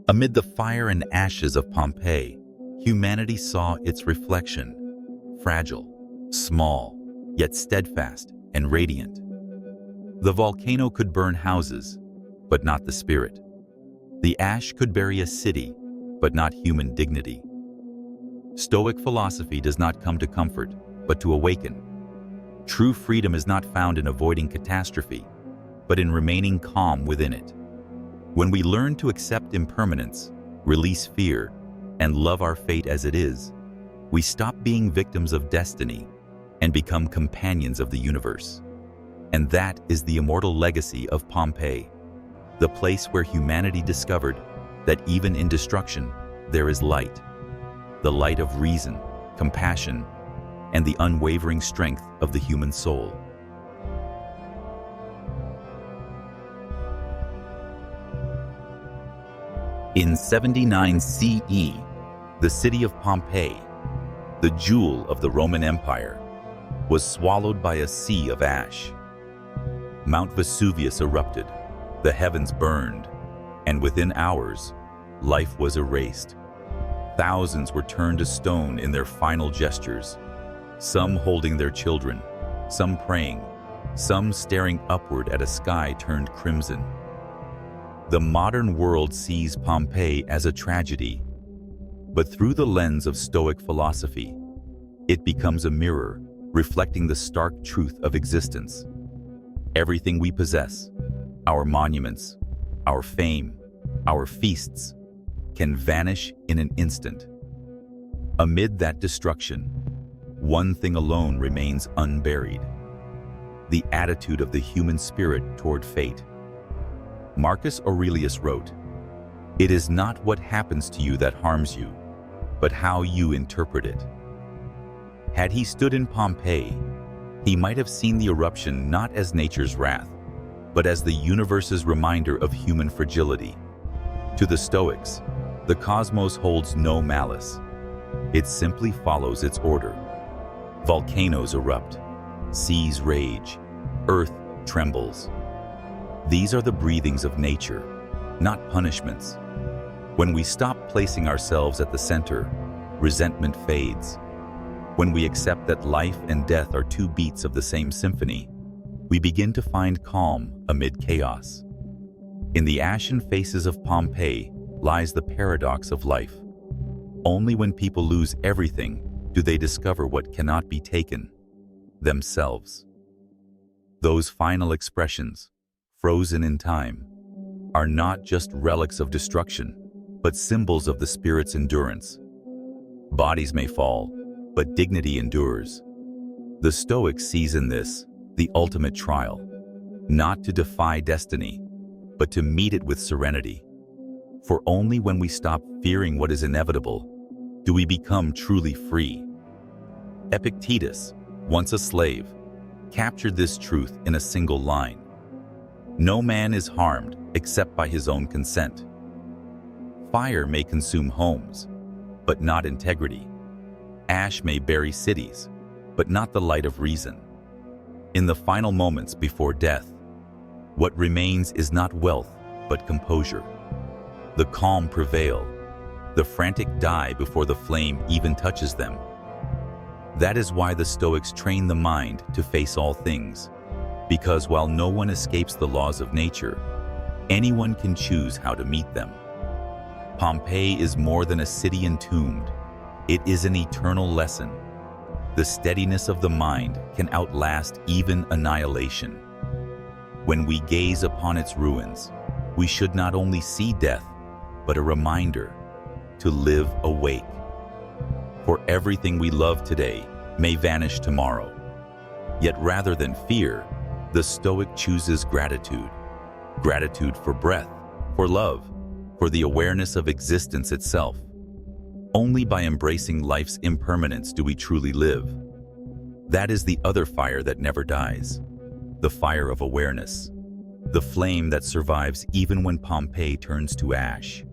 Amid the fire and ashes of Pompeii, humanity saw its reflection, fragile, small, yet steadfast and radiant. The volcano could burn houses, but not the spirit. The ash could bury a city, but not human dignity. Stoic philosophy does not come to comfort, but to awaken. True freedom is not found in avoiding catastrophe, but in remaining calm within it. When we learn to accept impermanence, release fear, and love our fate as it is, we stop being victims of destiny and become companions of the universe. And that is the immortal legacy of Pompeii, the place where humanity discovered that even in destruction, there is light, the light of reason, compassion, and the unwavering strength of the human soul. In 79 CE, the city of Pompeii, the jewel of the Roman Empire, was swallowed by a sea of ash. Mount Vesuvius erupted, the heavens burned, and within hours, life was erased. Thousands were turned to stone in their final gestures, some holding their children, some praying, some staring upward at a sky turned crimson. The modern world sees Pompeii as a tragedy, but through the lens of Stoic philosophy, it becomes a mirror reflecting the stark truth of existence. Everything we possess, our monuments, our fame, our feasts, can vanish in an instant. Amid that destruction, one thing alone remains unburied: the attitude of the human spirit toward fate. Marcus Aurelius wrote, "It is not what happens to you that harms you, but how you interpret it." Had he stood in Pompeii, he might have seen the eruption not as nature's wrath, but as the universe's reminder of human fragility. To the Stoics, the cosmos holds no malice. It simply follows its order. Volcanoes erupt, seas rage, earth trembles. These are the breathings of nature, not punishments. When we stop placing ourselves at the center, resentment fades. When we accept that life and death are two beats of the same symphony, we begin to find calm amid chaos. In the ashen faces of Pompeii lies the paradox of life. Only when people lose everything do they discover what cannot be taken: themselves. Those final expressions, frozen in time, are not just relics of destruction, but symbols of the spirit's endurance. Bodies may fall, but dignity endures. The Stoic sees in this the ultimate trial, not to defy destiny, but to meet it with serenity. For only when we stop fearing what is inevitable do we become truly free. Epictetus, once a slave, captured this truth in a single line: "No man is harmed except by his own consent." Fire may consume homes, but not integrity. Ash may bury cities, but not the light of reason. In the final moments before death, what remains is not wealth, but composure. The calm prevail. The frantic die before the flame even touches them. That is why the Stoics train the mind to face all things, because while no one escapes the laws of nature, anyone can choose how to meet them. Pompeii is more than a city entombed. It is an eternal lesson. The steadiness of the mind can outlast even annihilation. When we gaze upon its ruins, we should not only see death, but a reminder to live awake. For everything we love today may vanish tomorrow. Yet rather than fear, the Stoic chooses gratitude. Gratitude for breath, for love, for the awareness of existence itself. Only by embracing life's impermanence do we truly live. That is the other fire that never dies, the fire of awareness, the flame that survives even when Pompeii turns to ash.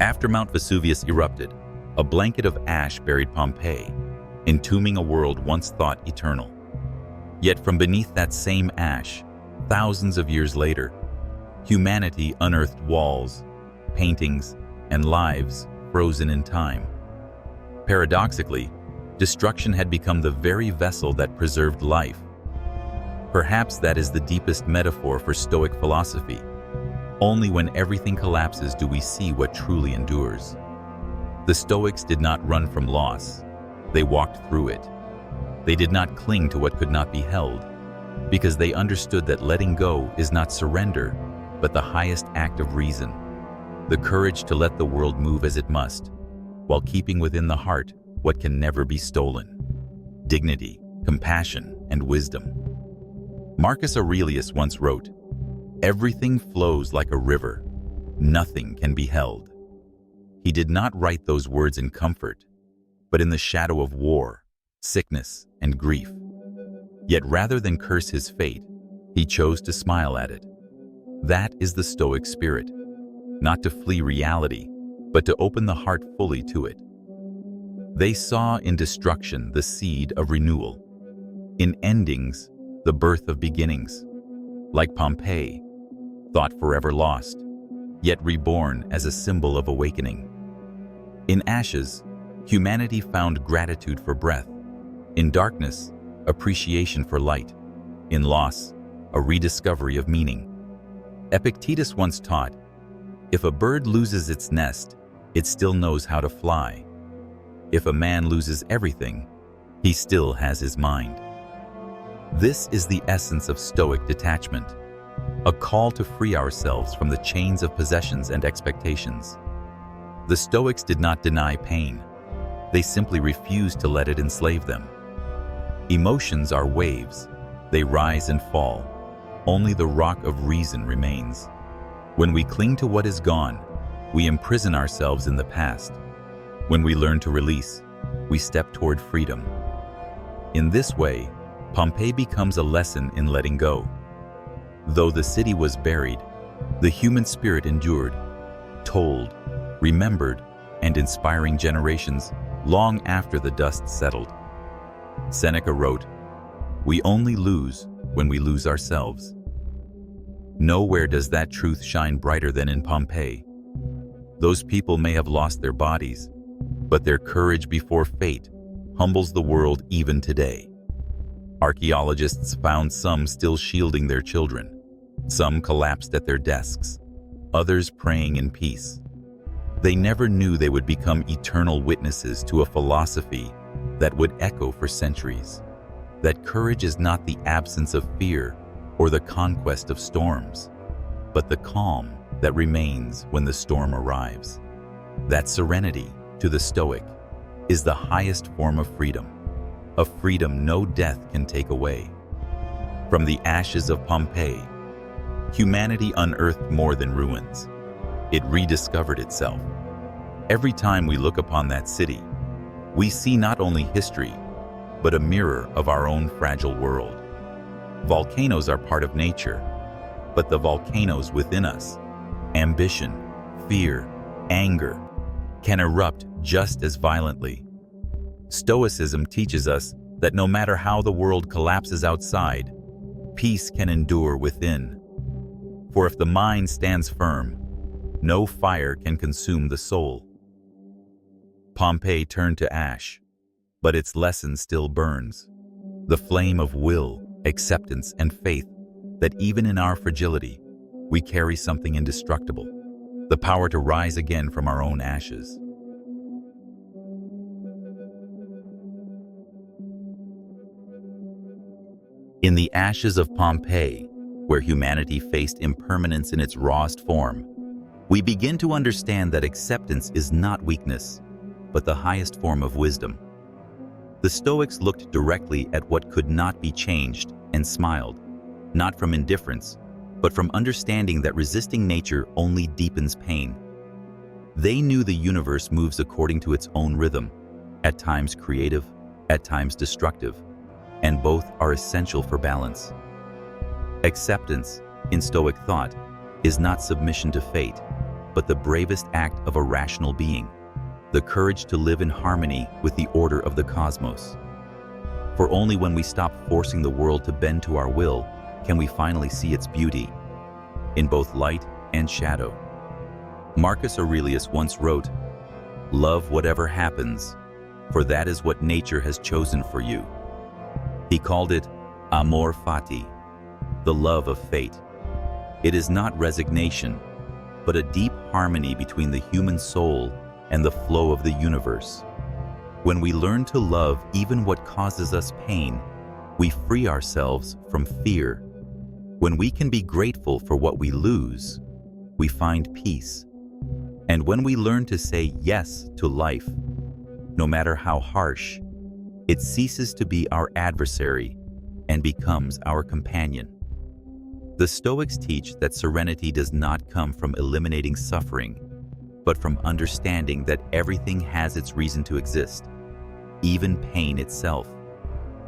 After Mount Vesuvius erupted, a blanket of ash buried Pompeii, entombing a world once thought eternal. Yet from beneath that same ash, thousands of years later, humanity unearthed walls, paintings, and lives frozen in time. Paradoxically, destruction had become the very vessel that preserved life. Perhaps that is the deepest metaphor for Stoic philosophy. Only when everything collapses do we see what truly endures. The Stoics did not run from loss. They walked through it. They did not cling to what could not be held, because they understood that letting go is not surrender, but the highest act of reason. The courage to let the world move as it must, while keeping within the heart what can never be stolen: dignity, compassion, and wisdom. Marcus Aurelius once wrote, "Everything flows like a river. Nothing can be held." He did not write those words in comfort, but in the shadow of war, sickness, and grief. Yet rather than curse his fate, he chose to smile at it. That is the Stoic spirit, not to flee reality, but to open the heart fully to it. They saw in destruction the seed of renewal, in endings the birth of beginnings. Like Pompeii, thought forever lost, yet reborn as a symbol of awakening. In ashes, humanity found gratitude for breath. In darkness, appreciation for light. In loss, a rediscovery of meaning. Epictetus once taught, "If a bird loses its nest, it still knows how to fly. If a man loses everything, he still has his mind." This is the essence of Stoic detachment, a call to free ourselves from the chains of possessions and expectations. The Stoics did not deny pain. They simply refused to let it enslave them. Emotions are waves. They rise and fall. Only the rock of reason remains. When we cling to what is gone, we imprison ourselves in the past. When we learn to release, we step toward freedom. In this way, Pompeii becomes a lesson in letting go. Though the city was buried, the human spirit endured, told, remembered, and inspiring generations long after the dust settled. Seneca wrote, "We only lose when we lose ourselves." Nowhere does that truth shine brighter than in Pompeii. Those people may have lost their bodies, but their courage before fate humbles the world even today. Archaeologists found some still shielding their children, some collapsed at their desks, others praying in peace. They never knew they would become eternal witnesses to a philosophy that would echo for centuries. That courage is not the absence of fear or the conquest of storms, but the calm that remains when the storm arrives. That serenity, to the Stoic, is the highest form of freedom, a freedom no death can take away. From the ashes of Pompeii, humanity unearthed more than ruins. It rediscovered itself. Every time we look upon that city, we see not only history, but a mirror of our own fragile world. Volcanoes are part of nature, but the volcanoes within us, ambition, fear, anger, can erupt just as violently. Stoicism teaches us that no matter how the world collapses outside, peace can endure within. For if the mind stands firm, no fire can consume the soul. Pompeii turned to ash, but its lesson still burns. The flame of will, acceptance, and faith that even in our fragility, we carry something indestructible, the power to rise again from our own ashes. In the ashes of Pompeii, where humanity faced impermanence in its rawest form, we begin to understand that acceptance is not weakness, but the highest form of wisdom. The Stoics looked directly at what could not be changed and smiled, not from indifference, but from understanding that resisting nature only deepens pain. They knew the universe moves according to its own rhythm, at times creative, at times destructive, and both are essential for balance. Acceptance, in Stoic thought, is not submission to fate, but the bravest act of a rational being, the courage to live in harmony with the order of the cosmos. For only when we stop forcing the world to bend to our will can we finally see its beauty, in both light and shadow. Marcus Aurelius once wrote, "Love whatever happens, for that is what nature has chosen for you." He called it amor fati, the love of fate. It is not resignation, but a deep harmony between the human soul and the flow of the universe. When we learn to love even what causes us pain, we free ourselves from fear. When we can be grateful for what we lose, we find peace. And when we learn to say yes to life, no matter how harsh, it ceases to be our adversary and becomes our companion. The Stoics teach that serenity does not come from eliminating suffering, but from understanding that everything has its reason to exist, even pain itself,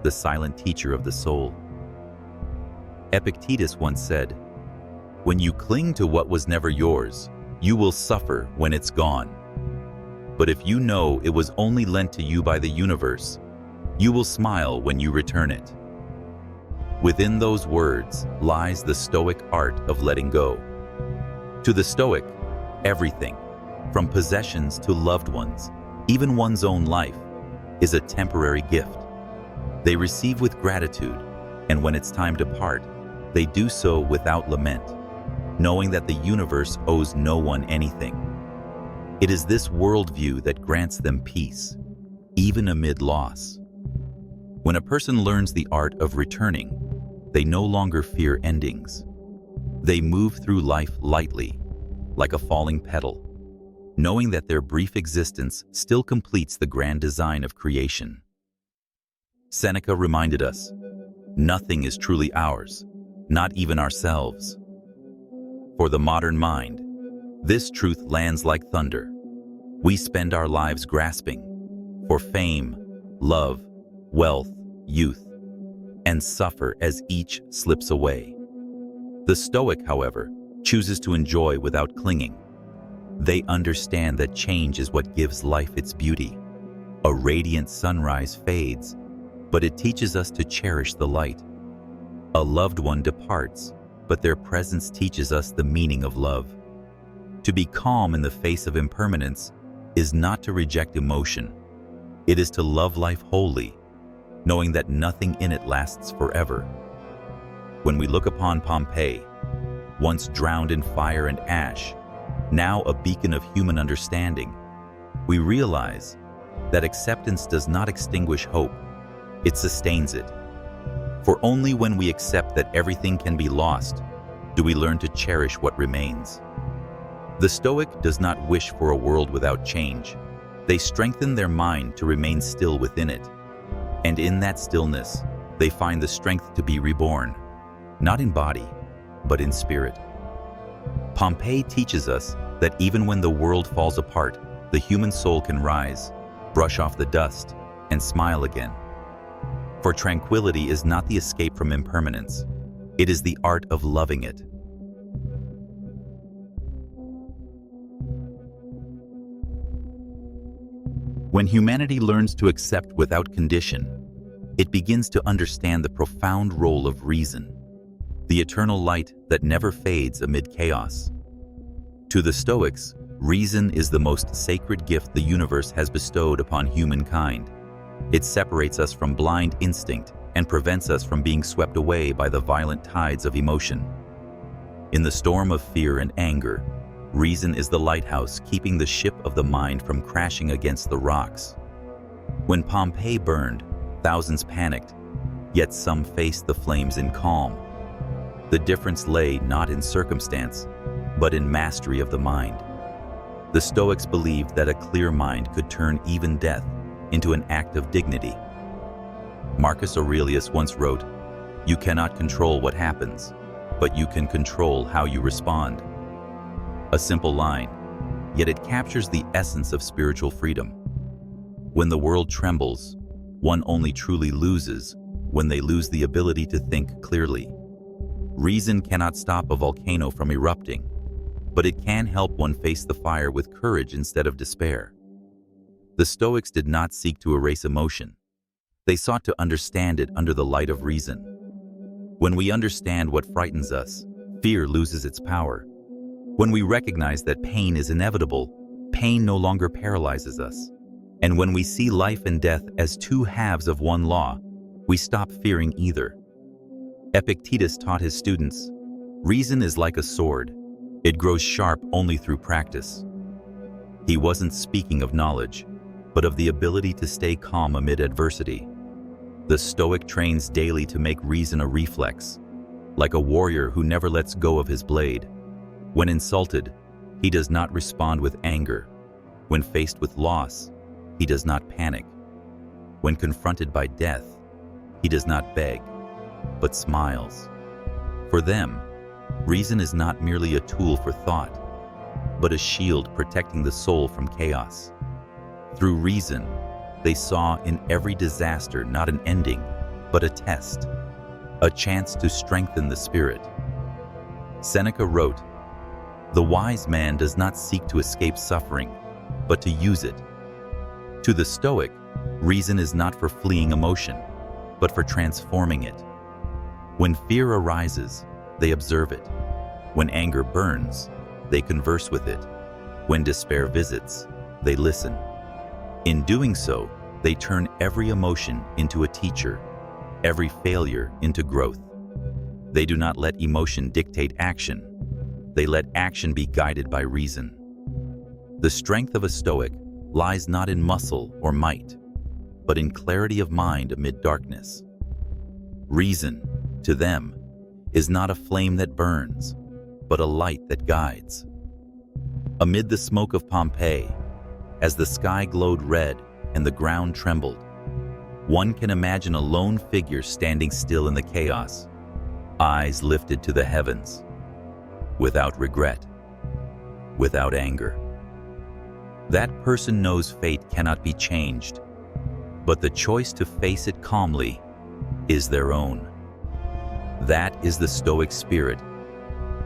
the silent teacher of the soul. Epictetus once said, "When you cling to what was never yours, you will suffer when it's gone. But if you know it was only lent to you by the universe, you will smile when you return it." Within those words lies the Stoic art of letting go. To the Stoic, everything, from possessions to loved ones, even one's own life, is a temporary gift. They receive with gratitude, and when it's time to part, they do so without lament, knowing that the universe owes no one anything. It is this worldview that grants them peace, even amid loss. When a person learns the art of returning, they no longer fear endings. They move through life lightly, like a falling petal, knowing that their brief existence still completes the grand design of creation. Seneca reminded us, "Nothing is truly ours, not even ourselves." For the modern mind, this truth lands like thunder. We spend our lives grasping for fame, love, wealth, youth, and suffer as each slips away. The Stoic, however, chooses to enjoy without clinging. They understand that change is what gives life its beauty. A radiant sunrise fades, but it teaches us to cherish the light. A loved one departs, but their presence teaches us the meaning of love. To be calm in the face of impermanence is not to reject emotion. It is to love life wholly, knowing that nothing in it lasts forever. When we look upon Pompeii, once drowned in fire and ash, now a beacon of human understanding, we realize that acceptance does not extinguish hope, it sustains it. For only when we accept that everything can be lost do we learn to cherish what remains. The Stoic does not wish for a world without change. They strengthen their mind to remain still within it. And in that stillness, they find the strength to be reborn, not in body, but in spirit. Pompeii teaches us that even when the world falls apart, the human soul can rise, brush off the dust, and smile again. For tranquility is not the escape from impermanence, it is the art of loving it. When humanity learns to accept without condition, it begins to understand the profound role of reason, the eternal light that never fades amid chaos. To the Stoics, reason is the most sacred gift the universe has bestowed upon humankind. It separates us from blind instinct and prevents us from being swept away by the violent tides of emotion. In the storm of fear and anger, reason is the lighthouse keeping the ship of the mind from crashing against the rocks. When Pompeii burned, thousands panicked, yet some faced the flames in calm. The difference lay not in circumstance, but in mastery of the mind. The Stoics believed that a clear mind could turn even death into an act of dignity. Marcus Aurelius once wrote, "You cannot control what happens, but you can control how you respond." A simple line, yet it captures the essence of spiritual freedom. When the world trembles, one only truly loses when they lose the ability to think clearly. Reason cannot stop a volcano from erupting, but it can help one face the fire with courage instead of despair. The Stoics did not seek to erase emotion. They sought to understand it under the light of reason. When we understand what frightens us, fear loses its power. When we recognize that pain is inevitable, pain no longer paralyzes us. And when we see life and death as two halves of one law, we stop fearing either. Epictetus taught his students, "Reason is like a sword. It grows sharp only through practice." He wasn't speaking of knowledge, but of the ability to stay calm amid adversity. The Stoic trains daily to make reason a reflex, like a warrior who never lets go of his blade. When insulted, he does not respond with anger. When faced with loss, he does not panic. When confronted by death, he does not beg, but smiles. For them, reason is not merely a tool for thought, but a shield protecting the soul from chaos. Through reason, they saw in every disaster not an ending, but a test, a chance to strengthen the spirit. Seneca wrote, "The wise man does not seek to escape suffering, but to use it." To the Stoic, reason is not for fleeing emotion, but for transforming it. When fear arises, they observe it. When anger burns, they converse with it. When despair visits, they listen. In doing so, they turn every emotion into a teacher, every failure into growth. They do not let emotion dictate action. They let action be guided by reason. The strength of a Stoic lies not in muscle or might, but in clarity of mind amid darkness. Reason, to them, is not a flame that burns, but a light that guides. Amid the smoke of Pompeii, as the sky glowed red and the ground trembled, one can imagine a lone figure standing still in the chaos, eyes lifted to the heavens, without regret, without anger. That person knows fate cannot be changed, but the choice to face it calmly is their own. That is the Stoic spirit,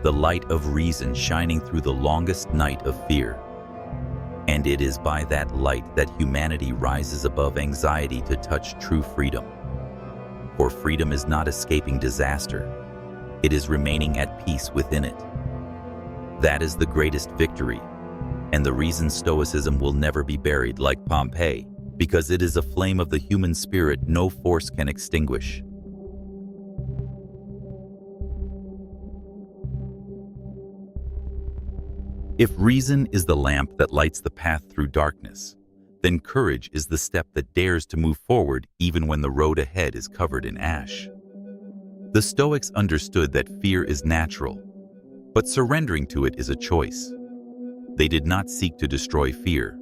the light of reason shining through the longest night of fear. And it is by that light that humanity rises above anxiety to touch true freedom. For freedom is not escaping disaster, it is remaining at peace within it. That is the greatest victory, and the reason Stoicism will never be buried like Pompeii, because it is a flame of the human spirit no force can extinguish. If reason is the lamp that lights the path through darkness, then courage is the step that dares to move forward even when the road ahead is covered in ash. The Stoics understood that fear is natural, but surrendering to it is a choice. They did not seek to destroy fear.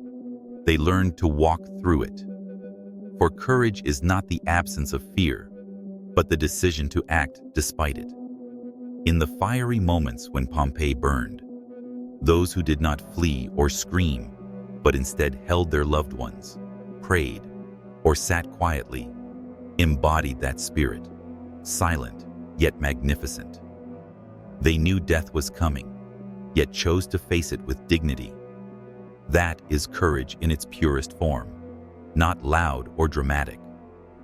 They learned to walk through it. For courage is not the absence of fear, but the decision to act despite it. In the fiery moments when Pompeii burned, those who did not flee or scream, but instead held their loved ones, prayed, or sat quietly, embodied that spirit, silent yet magnificent. They knew death was coming, yet chose to face it with dignity. That is courage in its purest form, not loud or dramatic,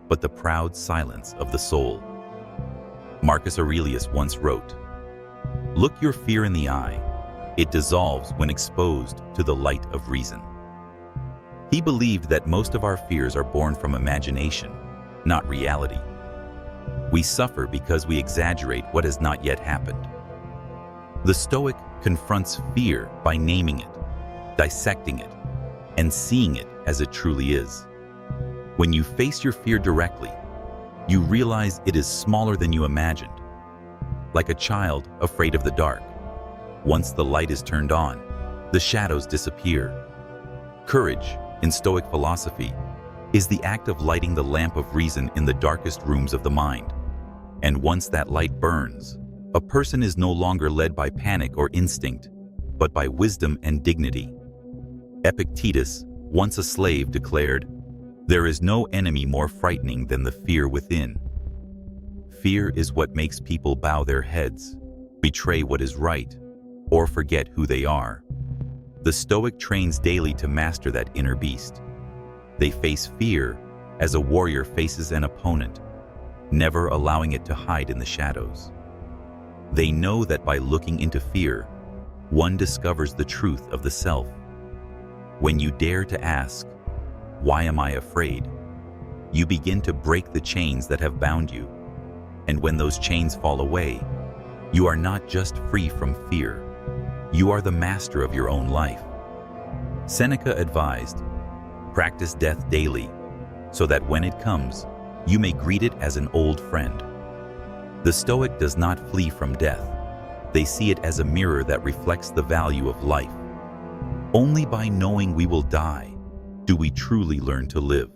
but the proud silence of the soul. Marcus Aurelius once wrote, "Look your fear in the eye. It dissolves when exposed to the light of reason." He believed that most of our fears are born from imagination, not reality. We suffer because we exaggerate what has not yet happened. The Stoic confronts fear by naming it, dissecting it, and seeing it as it truly is. When you face your fear directly, you realize it is smaller than you imagined. Like a child afraid of the dark, once the light is turned on, the shadows disappear. Courage, in Stoic philosophy, is the act of lighting the lamp of reason in the darkest rooms of the mind. And once that light burns, a person is no longer led by panic or instinct, but by wisdom and dignity. Epictetus, once a slave, declared, "There is no enemy more frightening than the fear within." Fear is what makes people bow their heads, betray what is right, or forget who they are. The Stoic trains daily to master that inner beast. They face fear as a warrior faces an opponent, never allowing it to hide in the shadows. They know that by looking into fear, one discovers the truth of the self. When you dare to ask, "Why am I afraid?" you begin to break the chains that have bound you. And when those chains fall away, you are not just free from fear, you are the master of your own life. Seneca advised, "Practice death daily, so that when it comes, you may greet it as an old friend." The Stoic does not flee from death. They see it as a mirror that reflects the value of life. Only by knowing we will die do we truly learn to live.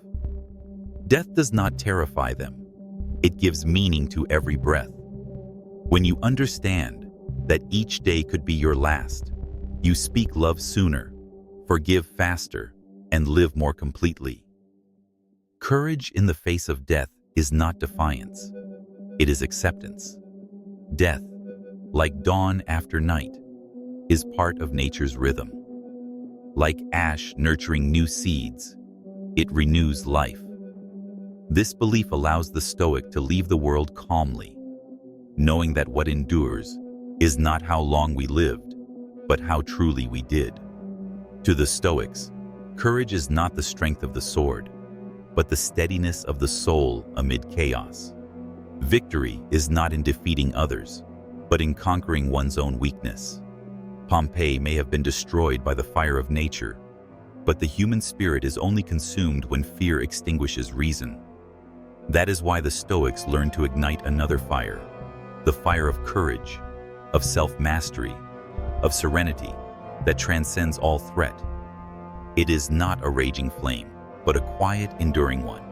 Death does not terrify them. It gives meaning to every breath. When you understand that each day could be your last, you speak love sooner, forgive faster, and live more completely. Courage in the face of death is not defiance. It is acceptance. Death, like dawn after night, is part of nature's rhythm. Like ash nurturing new seeds, it renews life. This belief allows the Stoic to leave the world calmly, knowing that what endures is not how long we lived, but how truly we did. To the Stoics, courage is not the strength of the sword, but the steadiness of the soul amid chaos. Victory is not in defeating others, but in conquering one's own weakness. Pompeii may have been destroyed by the fire of nature, but the human spirit is only consumed when fear extinguishes reason. That is why the Stoics learned to ignite another fire, the fire of courage, of self-mastery, of serenity that transcends all threat. It is not a raging flame, but a quiet, enduring one,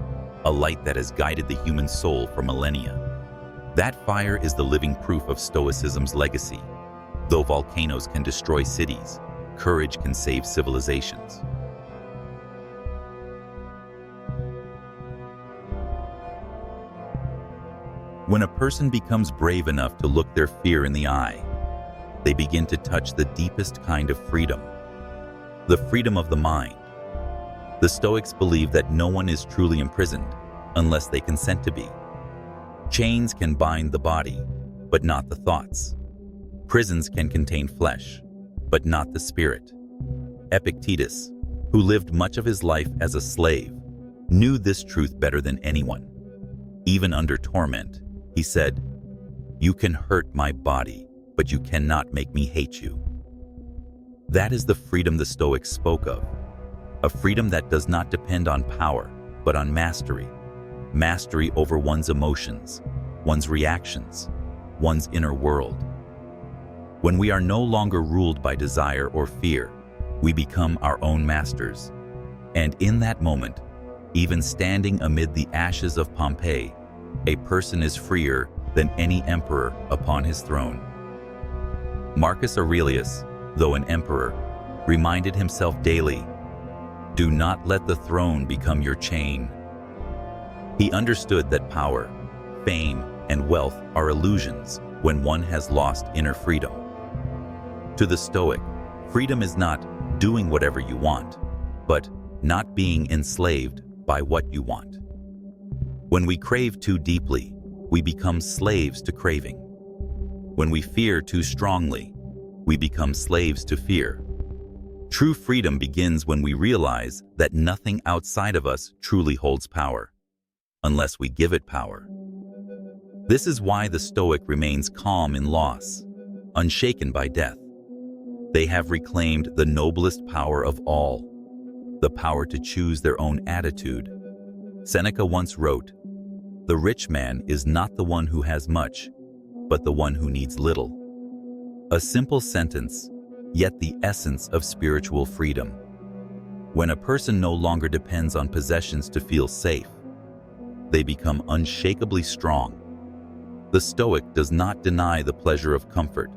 a light that has guided the human soul for millennia. That fire is the living proof of Stoicism's legacy. Though volcanoes can destroy cities, courage can save civilizations. When a person becomes brave enough to look their fear in the eye, they begin to touch the deepest kind of freedom, the freedom of the mind. The Stoics believe that no one is truly imprisoned unless they consent to be. Chains can bind the body, but not the thoughts. Prisons can contain flesh, but not the spirit. Epictetus, who lived much of his life as a slave, knew this truth better than anyone. Even under torment, he said, "You can hurt my body, but you cannot make me hate you." That is the freedom the Stoics spoke of, a freedom that does not depend on power, but on mastery. Mastery over one's emotions, one's reactions, one's inner world. When we are no longer ruled by desire or fear, we become our own masters. And in that moment, even standing amid the ashes of Pompeii, a person is freer than any emperor upon his throne. Marcus Aurelius, though an emperor, reminded himself daily, "Do not let the throne become your chain." He understood that power, fame, and wealth are illusions when one has lost inner freedom. To the Stoic, freedom is not doing whatever you want, but not being enslaved by what you want. When we crave too deeply, we become slaves to craving. When we fear too strongly, we become slaves to fear. True freedom begins when we realize that nothing outside of us truly holds power, unless we give it power. This is why the Stoic remains calm in loss, unshaken by death. They have reclaimed the noblest power of all, the power to choose their own attitude. Seneca once wrote, "The rich man is not the one who has much, but the one who needs little." A simple sentence, yet the essence of spiritual freedom. When a person no longer depends on possessions to feel safe, they become unshakably strong. The Stoic does not deny the pleasure of comfort,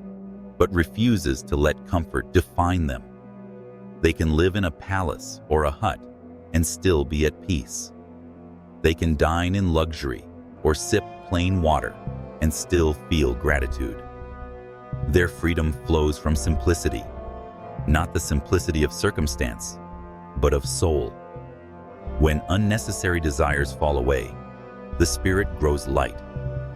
but refuses to let comfort define them. They can live in a palace or a hut and still be at peace. They can dine in luxury or sip plain water and still feel gratitude. Their freedom flows from simplicity, not the simplicity of circumstance, but of soul. When unnecessary desires fall away, the spirit grows light,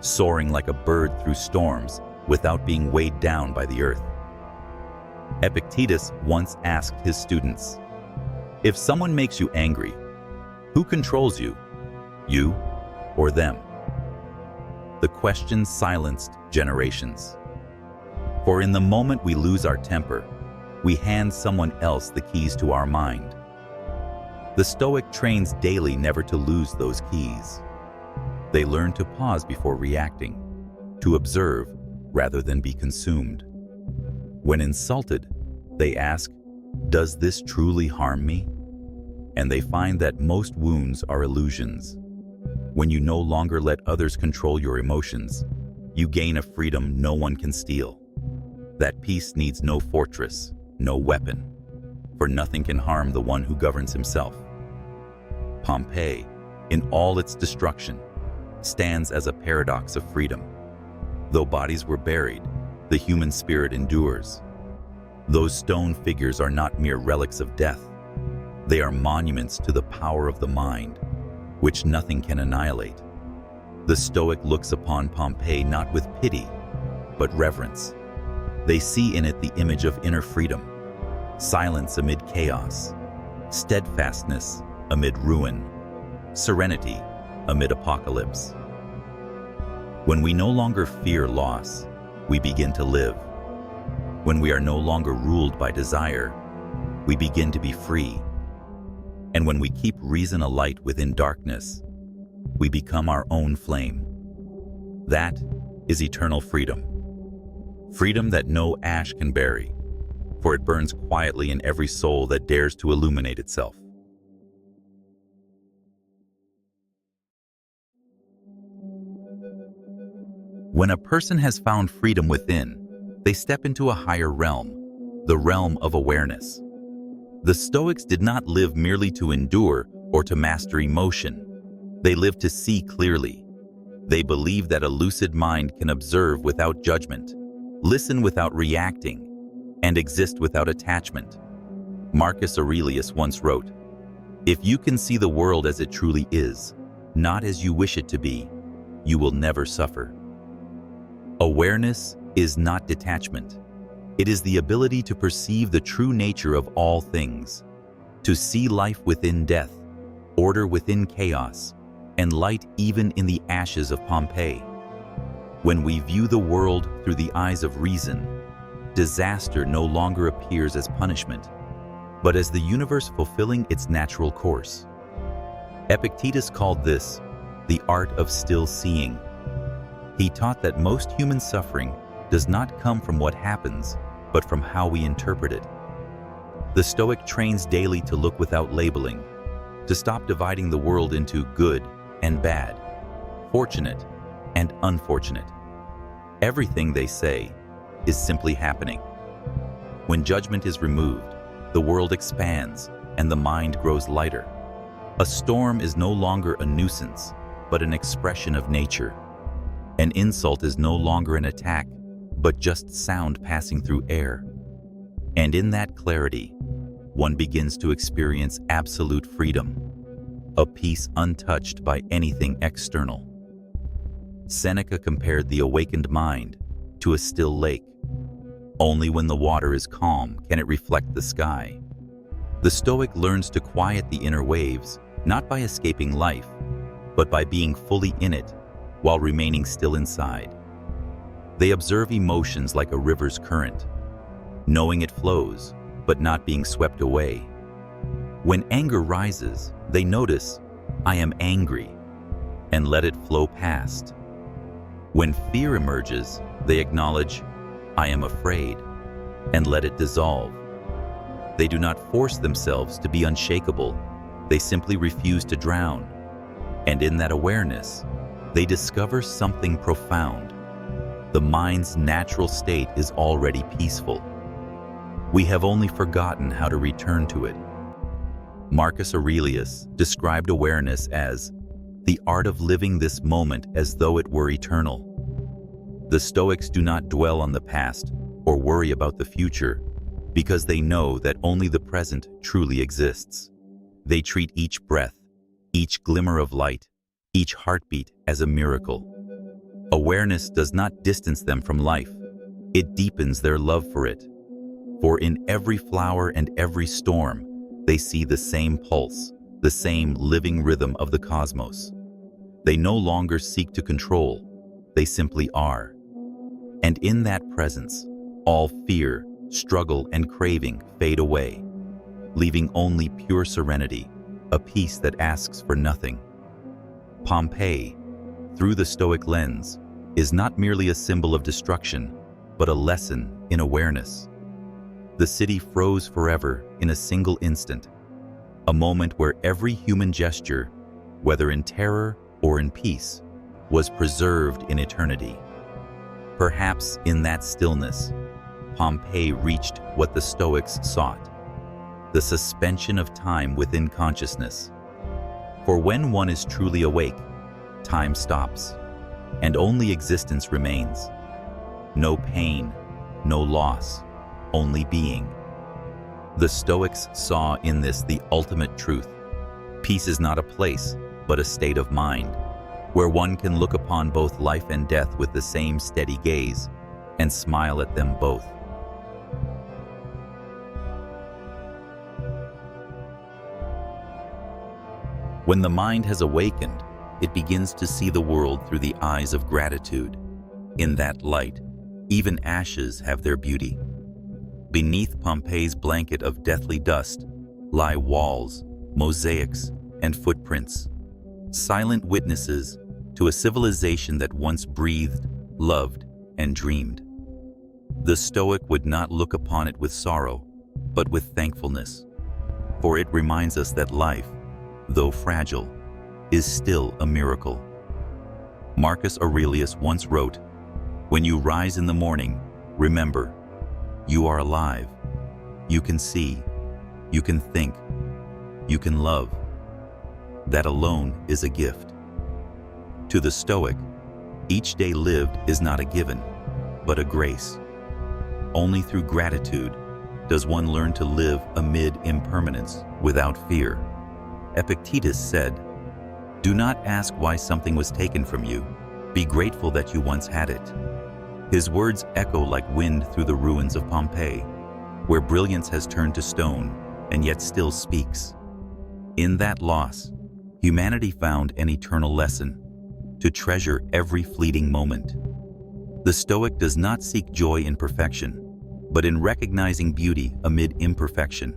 soaring like a bird through storms without being weighed down by the earth. Epictetus once asked his students, "If someone makes you angry, who controls you, you or them?" The question silenced generations. For in the moment we lose our temper, we hand someone else the keys to our mind. The Stoic trains daily never to lose those keys. They learn to pause before reacting, to observe rather than be consumed. When insulted, they ask, "Does this truly harm me?" And they find that most wounds are illusions. When you no longer let others control your emotions, you gain a freedom no one can steal. That peace needs no fortress, no weapon, for nothing can harm the one who governs himself. Pompeii, in all its destruction, stands as a paradox of freedom. Though bodies were buried, the human spirit endures. Those stone figures are not mere relics of death. They are monuments to the power of the mind, which nothing can annihilate. The Stoic looks upon Pompeii not with pity, but reverence. They see in it the image of inner freedom, silence amid chaos, steadfastness amid ruin, serenity amid apocalypse. When we no longer fear loss, we begin to live. When we are no longer ruled by desire, we begin to be free. And when we keep reason alight within darkness, we become our own flame. That is eternal freedom. Freedom that no ash can bury, for it burns quietly in every soul that dares to illuminate itself. When a person has found freedom within, they step into a higher realm, the realm of awareness. The Stoics did not live merely to endure or to master emotion. They lived to see clearly. They believed that a lucid mind can observe without judgment, listen without reacting, and exist without attachment. Marcus Aurelius once wrote, "If you can see the world as it truly is, not as you wish it to be, you will never suffer." Awareness is not detachment. It is the ability to perceive the true nature of all things, to see life within death, order within chaos, and light even in the ashes of Pompeii. When we view the world through the eyes of reason, disaster no longer appears as punishment, but as the universe fulfilling its natural course. Epictetus called this the art of still seeing. He taught that most human suffering does not come from what happens, but from how we interpret it. The Stoic trains daily to look without labeling, to stop dividing the world into good and bad, fortunate and unfortunate. Everything, they say, is simply happening. When judgment is removed, the world expands and the mind grows lighter. A storm is no longer a nuisance, but an expression of nature. An insult is no longer an attack, but just sound passing through air. And in that clarity, one begins to experience absolute freedom, a peace untouched by anything external. Seneca compared the awakened mind to a still lake. Only when the water is calm can it reflect the sky. The Stoic learns to quiet the inner waves, not by escaping life, but by being fully in it while remaining still inside. They observe emotions like a river's current, knowing it flows, but not being swept away. When anger rises, they notice, "I am angry," and let it flow past. When fear emerges, they acknowledge, "I am afraid," and let it dissolve. They do not force themselves to be unshakable. They simply refuse to drown. And in that awareness, they discover something profound. The mind's natural state is already peaceful. We have only forgotten how to return to it. Marcus Aurelius described awareness as the art of living this moment as though it were eternal. The Stoics do not dwell on the past or worry about the future because they know that only the present truly exists. They treat each breath, each glimmer of light, each heartbeat as a miracle. Awareness does not distance them from life, it deepens their love for it. For in every flower and every storm, they see the same pulse, the same living rhythm of the cosmos. They no longer seek to control, they simply are. And in that presence, all fear, struggle, and craving fade away, leaving only pure serenity, a peace that asks for nothing. Pompeii, through the Stoic lens, is not merely a symbol of destruction, but a lesson in awareness. The city froze forever in a single instant, a moment where every human gesture, whether in terror or in peace, was preserved in eternity. Perhaps in that stillness, Pompeii reached what the Stoics sought, the suspension of time within consciousness. For when one is truly awake, time stops, and only existence remains. No pain, no loss, only being. The Stoics saw in this the ultimate truth. Peace is not a place, but a state of mind, where one can look upon both life and death with the same steady gaze and smile at them both. When the mind has awakened, it begins to see the world through the eyes of gratitude. In that light, even ashes have their beauty. Beneath Pompeii's blanket of deathly dust lie walls, mosaics, and footprints, silent witnesses to a civilization that once breathed, loved, and dreamed. The Stoic would not look upon it with sorrow, but with thankfulness, for it reminds us that life, though fragile, is still a miracle. Marcus Aurelius once wrote, "When you rise in the morning, remember, you are alive. You can see, you can think, you can love. That alone is a gift." To the Stoic, each day lived is not a given, but a grace. Only through gratitude does one learn to live amid impermanence without fear. Epictetus said, "Do not ask why something was taken from you. Be grateful that you once had it." His words echo like wind through the ruins of Pompeii, where brilliance has turned to stone and yet still speaks. In that loss, humanity found an eternal lesson: to treasure every fleeting moment. The Stoic does not seek joy in perfection, but in recognizing beauty amid imperfection.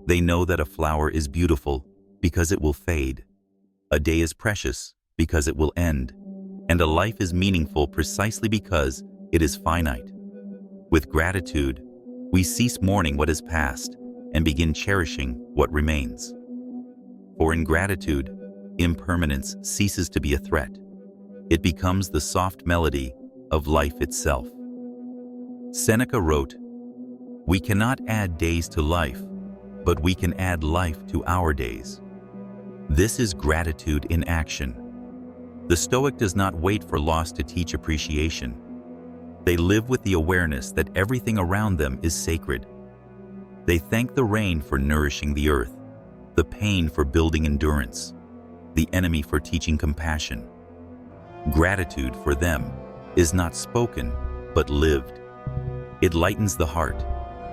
They know that a flower is beautiful because it will fade, a day is precious because it will end, and a life is meaningful precisely because it is finite. With gratitude, we cease mourning what is past and begin cherishing what remains. For in gratitude, impermanence ceases to be a threat. It becomes the soft melody of life itself. Seneca wrote, "We cannot add days to life, but we can add life to our days." This is gratitude in action. The Stoic does not wait for loss to teach appreciation. They live with the awareness that everything around them is sacred. They thank the rain for nourishing the earth, the pain for building endurance, the enemy for teaching compassion. Gratitude for them is not spoken, but lived. It lightens the heart,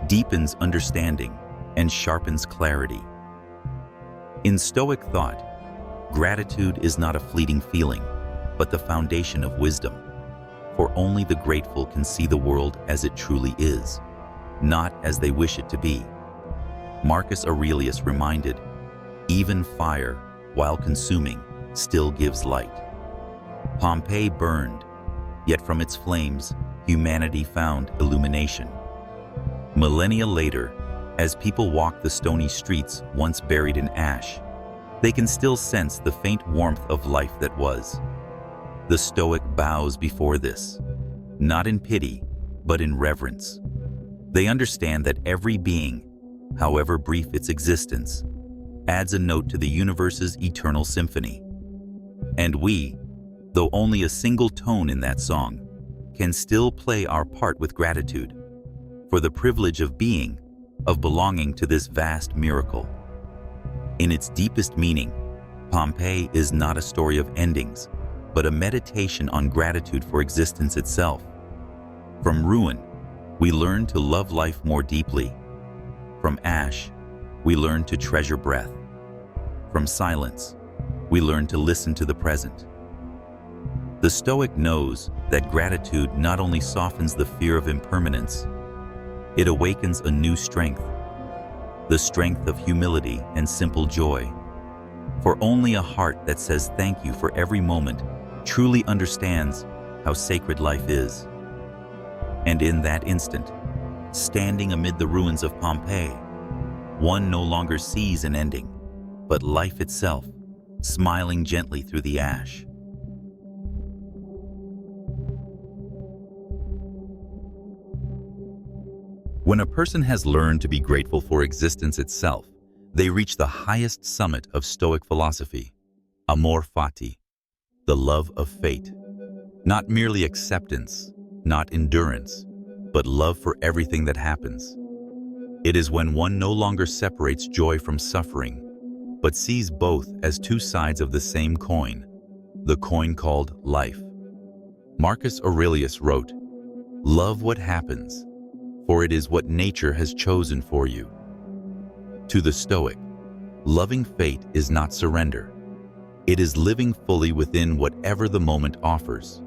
deepens understanding, and sharpens clarity. In Stoic thought, gratitude is not a fleeting feeling, but the foundation of wisdom. For only the grateful can see the world as it truly is, not as they wish it to be. Marcus Aurelius reminded, "Even fire, while consuming, still gives light." Pompeii burned, yet from its flames, humanity found illumination. Millennia later, as people walk the stony streets once buried in ash, they can still sense the faint warmth of life that was. The Stoic bows before this, not in pity, but in reverence. They understand that every being, however brief its existence, adds a note to the universe's eternal symphony. And we, though only a single tone in that song, can still play our part with gratitude for the privilege of being, of belonging to this vast miracle. In its deepest meaning, Pompeii is not a story of endings, but a meditation on gratitude for existence itself. From ruin, we learn to love life more deeply. From ash, we learn to treasure breath. From silence, we learn to listen to the present. The Stoic knows that gratitude not only softens the fear of impermanence, it awakens a new strength, the strength of humility and simple joy. For only a heart that says thank you for every moment truly understands how sacred life is. And in that instant, standing amid the ruins of Pompeii, one no longer sees an ending, but life itself, smiling gently through the ash. When a person has learned to be grateful for existence itself, they reach the highest summit of Stoic philosophy, amor fati, the love of fate. Not merely acceptance, not endurance, but love for everything that happens. It is when one no longer separates joy from suffering, but sees both as two sides of the same coin, the coin called life. Marcus Aurelius wrote, "Love what happens, for it is what nature has chosen for you." To the Stoic, loving fate is not surrender. It is living fully within whatever the moment offers.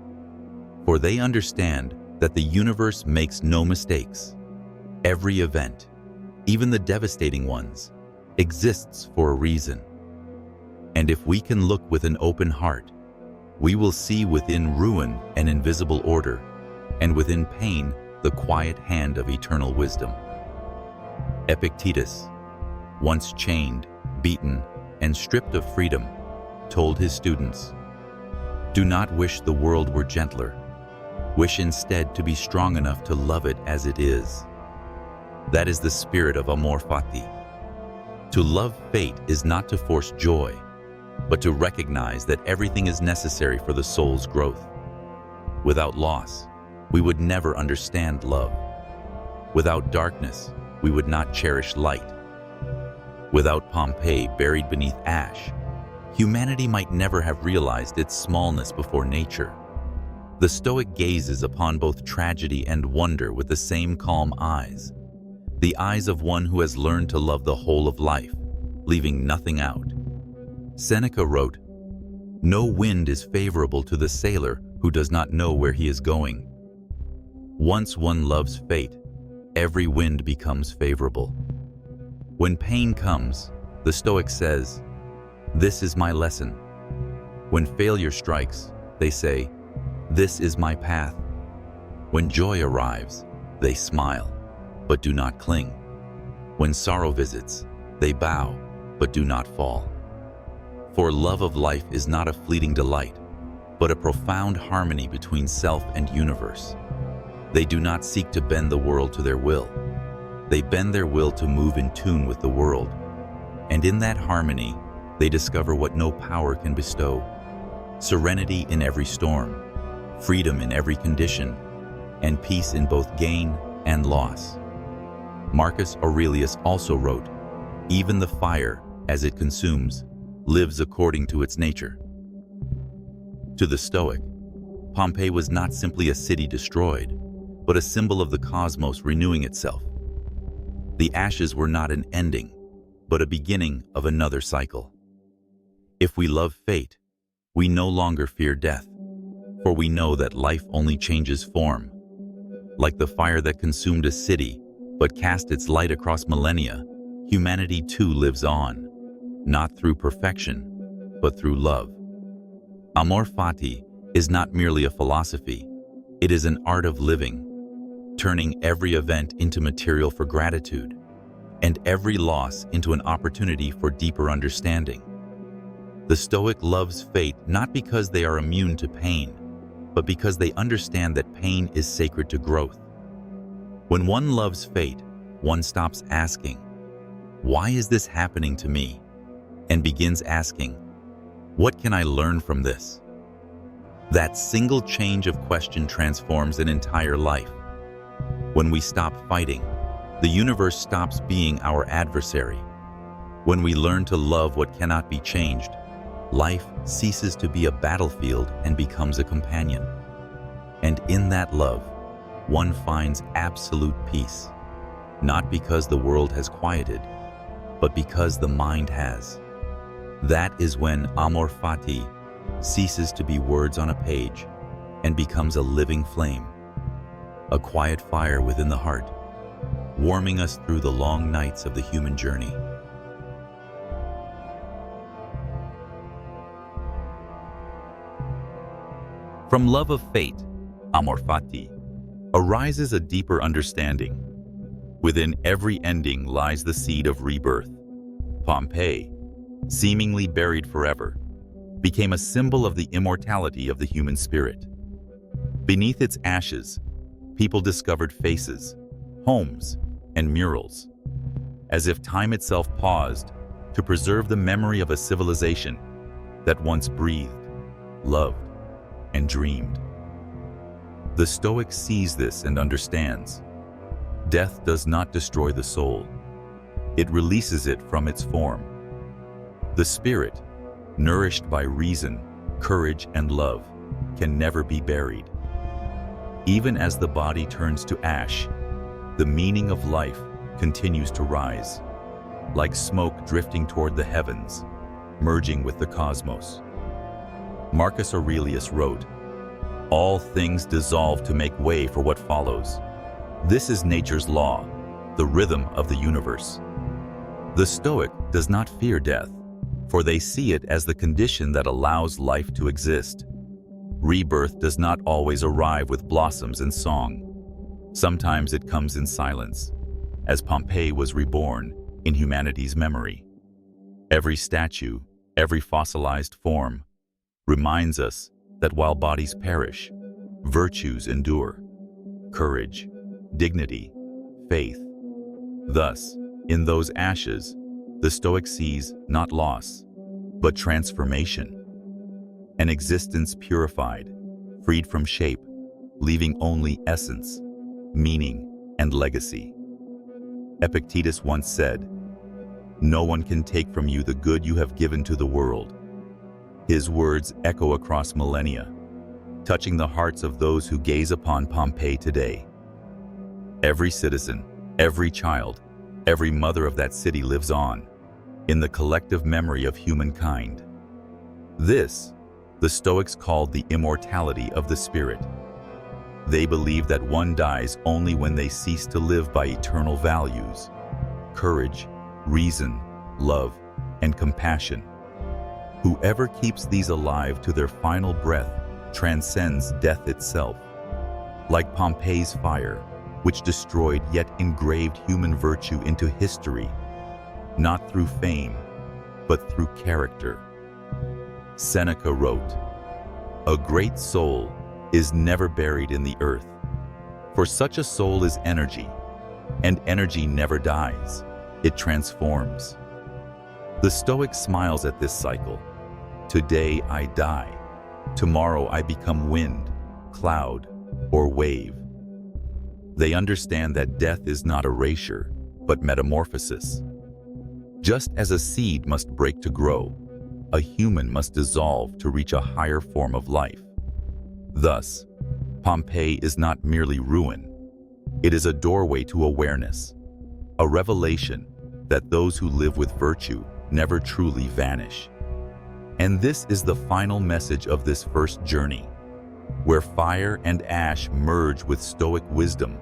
For they understand that the universe makes no mistakes. Every event, even the devastating ones, exists for a reason. And if we can look with an open heart, we will see within ruin an invisible order, and within pain the quiet hand of eternal wisdom. Epictetus, once chained, beaten, and stripped of freedom, told his students, "Do not wish the world were gentler. Wish instead to be strong enough to love it as it is." That is the spirit of amor fati. To love fate is not to force joy, but to recognize that everything is necessary for the soul's growth. Without loss, we would never understand love. Without darkness, we would not cherish light. Without Pompeii buried beneath ash, humanity might never have realized its smallness before nature. The Stoic gazes upon both tragedy and wonder with the same calm eyes, the eyes of one who has learned to love the whole of life, leaving nothing out. Seneca wrote, "No wind is favorable to the sailor who does not know where he is going." Once one loves fate, every wind becomes favorable. When pain comes, the Stoic says, "This is my lesson." When failure strikes, they say, "This is my path." When joy arrives, they smile, but do not cling. When sorrow visits, they bow, but do not fall. For love of life is not a fleeting delight, but a profound harmony between self and universe. They do not seek to bend the world to their will. They bend their will to move in tune with the world. And in that harmony, they discover what no power can bestow: serenity in every storm, freedom in every condition, and peace in both gain and loss. Marcus Aurelius also wrote, "Even the fire, as it consumes, lives according to its nature." To the Stoic, Pompeii was not simply a city destroyed, but a symbol of the cosmos renewing itself. The ashes were not an ending, but a beginning of another cycle. If we love fate, we no longer fear death, for we know that life only changes form. Like the fire that consumed a city, but cast its light across millennia, humanity too lives on, not through perfection, but through love. Amor fati is not merely a philosophy, it is an art of living, turning every event into material for gratitude, and every loss into an opportunity for deeper understanding. The Stoic loves fate not because they are immune to pain, but because they understand that pain is sacred to growth. When one loves fate, one stops asking, "Why is this happening to me?" and begins asking, "What can I learn from this?" That single change of question transforms an entire life. When we stop fighting, the universe stops being our adversary. When we learn to love what cannot be changed, Life ceases to be a battlefield and becomes a companion. And in that love, one finds absolute peace, not because the world has quieted, but because the mind has. That is when amor fati ceases to be words on a page and becomes a living flame, a quiet fire within the heart, warming us through the long nights of the human journey. From love of fate, amor fati, arises a deeper understanding. Within every ending lies the seed of rebirth. Pompeii, seemingly buried forever, became a symbol of the immortality of the human spirit. Beneath its ashes, people discovered faces, homes, and murals, as if time itself paused to preserve the memory of a civilization that once breathed, loved, and dreamed. The Stoic sees this and understands. Death does not destroy the soul. It releases it from its form. The spirit, nourished by reason, courage, and love, can never be buried. Even as the body turns to ash, the meaning of life continues to rise, like smoke drifting toward the heavens, merging with the cosmos. Marcus Aurelius wrote, "All things dissolve to make way for what follows. This is nature's law, the rhythm of the universe." The Stoic does not fear death, for they see it as the condition that allows life to exist. Rebirth does not always arrive with blossoms and song. Sometimes it comes in silence, as Pompeii was reborn in humanity's memory. Every statue, every fossilized form, reminds us that while bodies perish, virtues endure: courage, dignity, faith. Thus, in those ashes, the Stoic sees not loss, but transformation. An existence purified, freed from shape, leaving only essence, meaning, and legacy. Epictetus once said, "No one can take from you the good you have given to the world." His words echo across millennia, touching the hearts of those who gaze upon Pompeii today. Every citizen, every child, every mother of that city lives on, in the collective memory of humankind. This, the Stoics called the immortality of the spirit. They believe that one dies only when they cease to live by eternal values: courage, reason, love, and compassion. Whoever keeps these alive to their final breath transcends death itself. Like Pompeii's fire, which destroyed yet engraved human virtue into history, not through fame, but through character. Seneca wrote, "A great soul is never buried in the earth, for such a soul is energy, and energy never dies, it transforms." The Stoic smiles at this cycle. Today I die, tomorrow I become wind, cloud, or wave. They understand that death is not erasure, but metamorphosis. Just as a seed must break to grow, a human must dissolve to reach a higher form of life. Thus, Pompeii is not merely ruin. It is a doorway to awareness, a revelation that those who live with virtue never truly vanish. And this is the final message of this first journey, where fire and ash merge with Stoic wisdom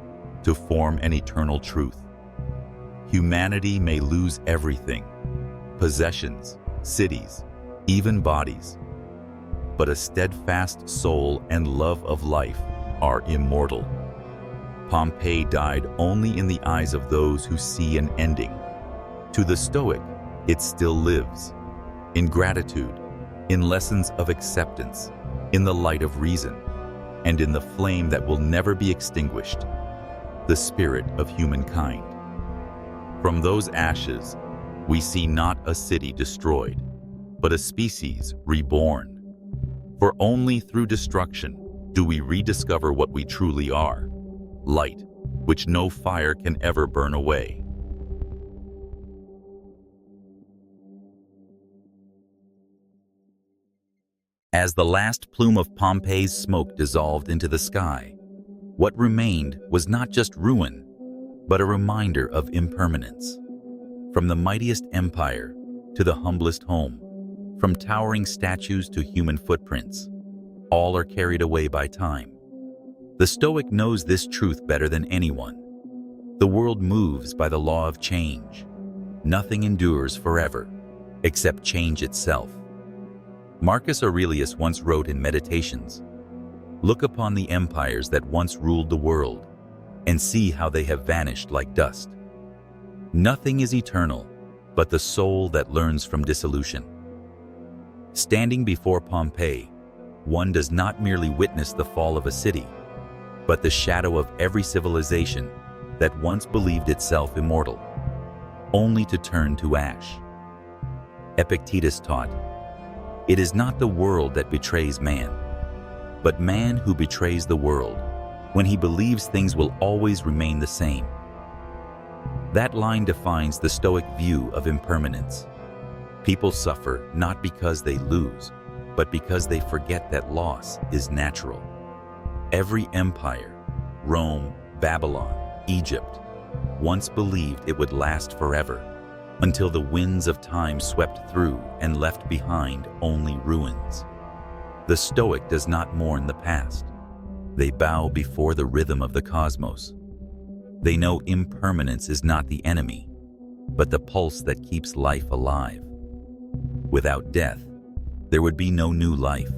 to form an eternal truth. Humanity may lose everything: possessions, cities, even bodies. But a steadfast soul and love of life are immortal. Pompeii died only in the eyes of those who see an ending. To the Stoic, it still lives, in gratitude, in lessons of acceptance, in the light of reason, and in the flame that will never be extinguished, the spirit of humankind. From those ashes, we see not a city destroyed, but a species reborn. For only through destruction do we rediscover what we truly are: light, which no fire can ever burn away. As the last plume of Pompeii's smoke dissolved into the sky, what remained was not just ruin, but a reminder of impermanence. From the mightiest empire to the humblest home, from towering statues to human footprints, all are carried away by time. The Stoic knows this truth better than anyone. The world moves by the law of change. Nothing endures forever, except change itself. Marcus Aurelius once wrote in Meditations, "Look upon the empires that once ruled the world, and see how they have vanished like dust. Nothing is eternal, but the soul that learns from dissolution." Standing before Pompeii, one does not merely witness the fall of a city, but the shadow of every civilization that once believed itself immortal, only to turn to ash. Epictetus taught, "It is not the world that betrays man, but man who betrays the world when he believes things will always remain the same." That line defines the Stoic view of impermanence. People suffer not because they lose, but because they forget that loss is natural. Every empire, Rome, Babylon, Egypt, once believed it would last forever, until the winds of time swept through and left behind only ruins. The Stoic does not mourn the past. They bow before the rhythm of the cosmos. They know impermanence is not the enemy, but the pulse that keeps life alive. Without death, there would be no new life.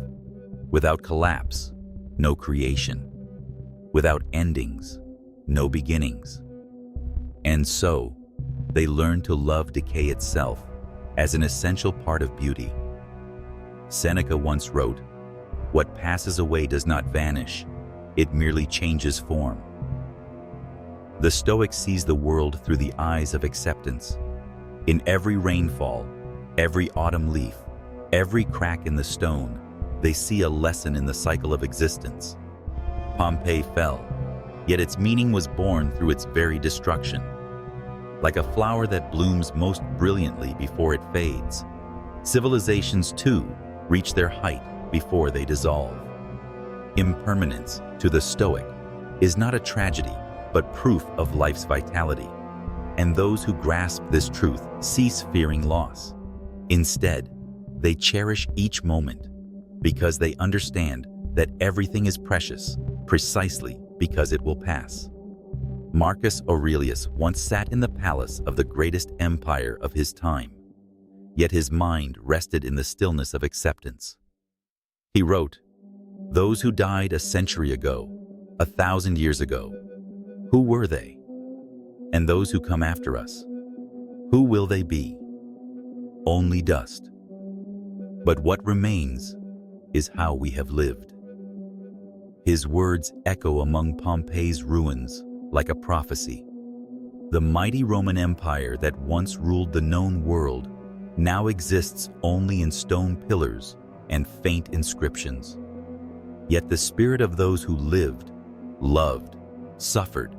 Without collapse, no creation. Without endings, no beginnings. And so, they learn to love decay itself as an essential part of beauty. Seneca once wrote, "What passes away does not vanish, it merely changes form." The Stoic sees the world through the eyes of acceptance. In every rainfall, every autumn leaf, every crack in the stone, they see a lesson in the cycle of existence. Pompeii fell, yet its meaning was born through its very destruction. Like a flower that blooms most brilliantly before it fades, civilizations too reach their height before they dissolve. Impermanence, to the Stoic, is not a tragedy, but proof of life's vitality. And those who grasp this truth cease fearing loss. Instead, they cherish each moment because they understand that everything is precious precisely because it will pass. Marcus Aurelius once sat in the palace of the greatest empire of his time, yet his mind rested in the stillness of acceptance. He wrote, "Those who died a century ago, 1,000 years ago, who were they? And those who come after us, who will they be? Only dust. But what remains is how we have lived." His words echo among Pompeii's ruins like a prophecy. The mighty Roman Empire that once ruled the known world now exists only in stone pillars and faint inscriptions. Yet the spirit of those who lived, loved, suffered,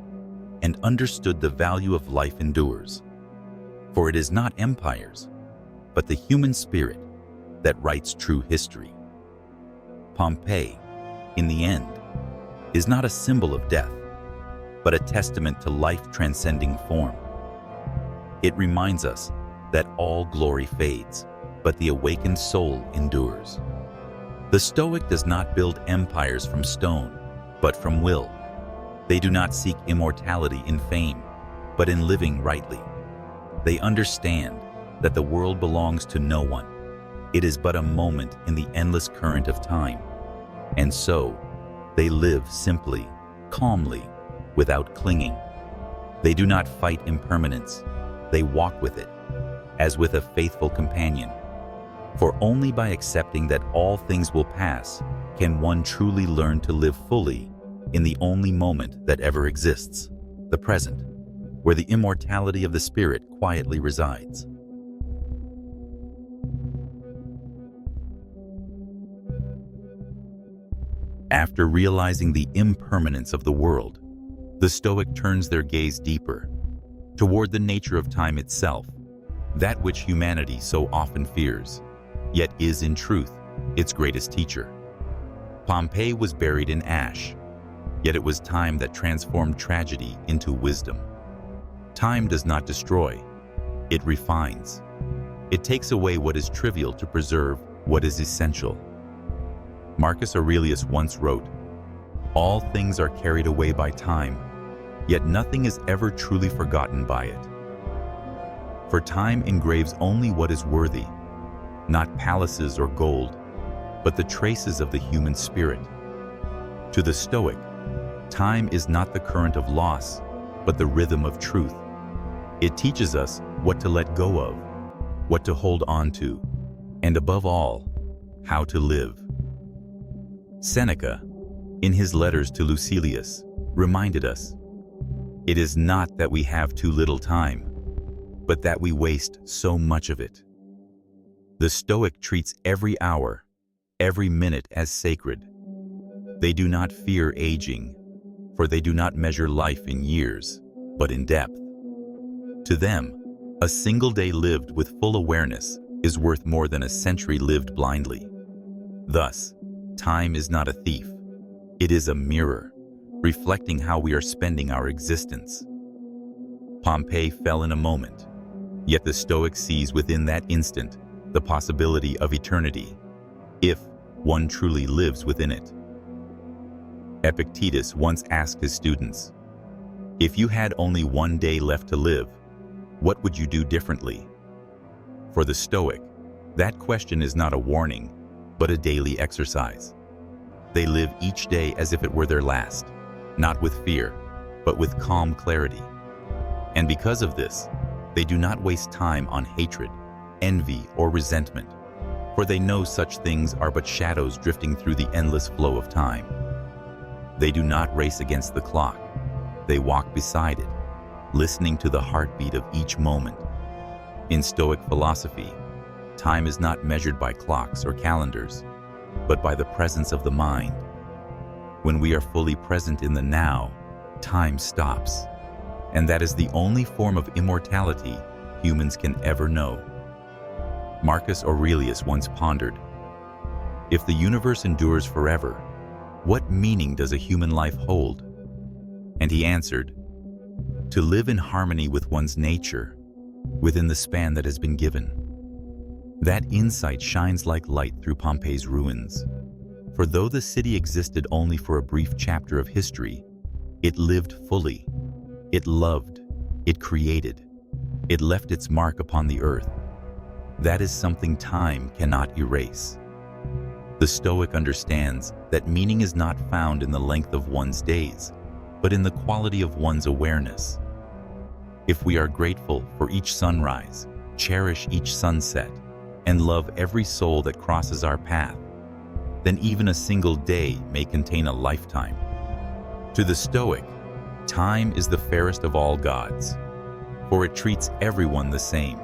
and understood the value of life endures. For it is not empires, but the human spirit that writes true history. Pompeii, in the end, is not a symbol of death, but a testament to life transcending form. It reminds us that all glory fades, but the awakened soul endures. The Stoic does not build empires from stone, but from will. They do not seek immortality in fame, but in living rightly. They understand that the world belongs to no one. It is but a moment in the endless current of time. And so, they live simply, calmly, without clinging. They do not fight impermanence. They walk with it, as with a faithful companion. For only by accepting that all things will pass can one truly learn to live fully in the only moment that ever exists, the present, where the immortality of the spirit quietly resides. After realizing the impermanence of the world, the Stoic turns their gaze deeper, toward the nature of time itself, that which humanity so often fears, yet is in truth its greatest teacher. Pompeii was buried in ash, yet it was time that transformed tragedy into wisdom. Time does not destroy, it refines. It takes away what is trivial to preserve what is essential. Marcus Aurelius once wrote, "All things are carried away by time, yet nothing is ever truly forgotten by it." For time engraves only what is worthy, not palaces or gold, but the traces of the human spirit. To the Stoic, time is not the current of loss, but the rhythm of truth. It teaches us what to let go of, what to hold on to, and above all, how to live. Seneca, in his letters to Lucilius, reminded us, "It is not that we have too little time, but that we waste so much of it." The Stoic treats every hour, every minute as sacred. They do not fear aging, for they do not measure life in years, but in depth. To them, a single day lived with full awareness is worth more than a century lived blindly. Thus, time is not a thief. It is a mirror, reflecting how we are spending our existence. Pompeii fell in a moment, yet the Stoic sees within that instant the possibility of eternity, if one truly lives within it. Epictetus once asked his students, "If you had only one day left to live, what would you do differently?" For the Stoic, that question is not a warning, but a daily exercise. They live each day as if it were their last, not with fear, but with calm clarity. And because of this, they do not waste time on hatred, envy, or resentment, for they know such things are but shadows drifting through the endless flow of time. They do not race against the clock. They walk beside it, listening to the heartbeat of each moment. In Stoic philosophy, time is not measured by clocks or calendars, but by the presence of the mind. When we are fully present in the now, time stops. And that is the only form of immortality humans can ever know. Marcus Aurelius once pondered, "If the universe endures forever, what meaning does a human life hold?" And he answered, "To live in harmony with one's nature, within the span that has been given." That insight shines like light through Pompeii's ruins. For though the city existed only for a brief chapter of history, it lived fully. It loved, it created, it left its mark upon the earth. That is something time cannot erase. The Stoic understands that meaning is not found in the length of one's days, but in the quality of one's awareness. If we are grateful for each sunrise, cherish each sunset, and love every soul that crosses our path, then even a single day may contain a lifetime. To the Stoic, time is the fairest of all gods, for it treats everyone the same.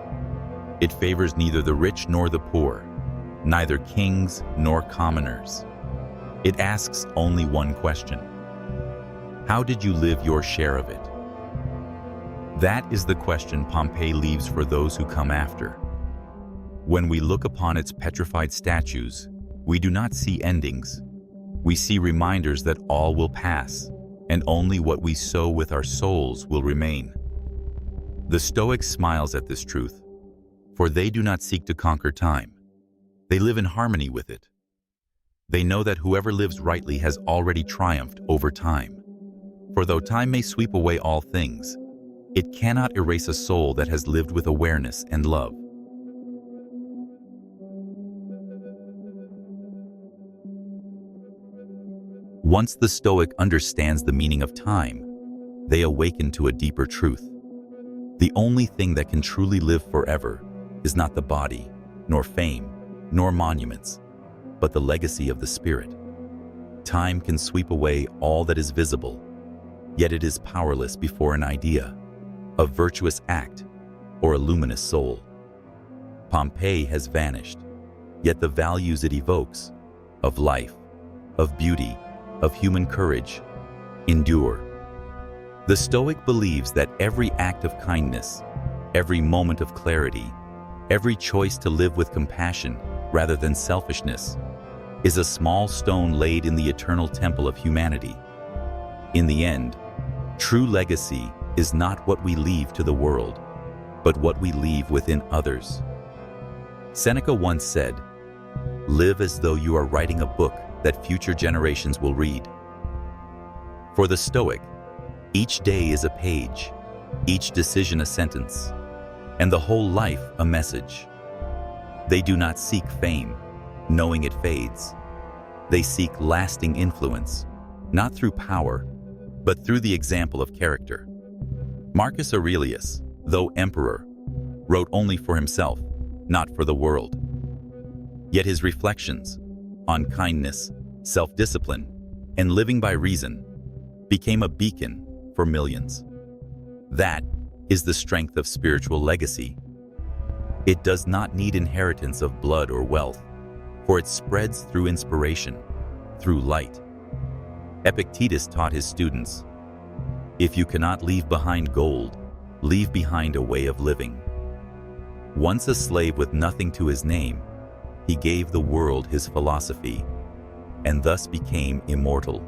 It favors neither the rich nor the poor, neither kings nor commoners. It asks only one question: how did you live your share of it? That is the question Pompeii leaves for those who come after. When we look upon its petrified statues, we do not see endings. We see reminders that all will pass, and only what we sow with our souls will remain. The Stoic smiles at this truth, for they do not seek to conquer time. They live in harmony with it. They know that whoever lives rightly has already triumphed over time. For though time may sweep away all things, it cannot erase a soul that has lived with awareness and love. Once the Stoic understands the meaning of time, they awaken to a deeper truth. The only thing that can truly live forever is not the body, nor fame, nor monuments, but the legacy of the spirit. Time can sweep away all that is visible, yet it is powerless before an idea, a virtuous act, or a luminous soul. Pompeii has vanished, yet the values it evokes, of life, of beauty, of human courage, endure. The Stoic believes that every act of kindness, every moment of clarity, every choice to live with compassion rather than selfishness is a small stone laid in the eternal temple of humanity. In the end, true legacy is not what we leave to the world, but what we leave within others. Seneca once said, "Live as though you are writing a book that future generations will read." For the Stoic, each day is a page, each decision a sentence, and the whole life a message. They do not seek fame, knowing it fades. They seek lasting influence, not through power, but through the example of character. Marcus Aurelius, though emperor, wrote only for himself, not for the world. Yet his reflections on kindness, self-discipline, and living by reason became a beacon for millions. That is the strength of spiritual legacy. It does not need inheritance of blood or wealth, for it spreads through inspiration, through light. Epictetus taught his students, "If you cannot leave behind gold, leave behind a way of living." Once a slave with nothing to his name, he gave the world his philosophy, and thus became immortal.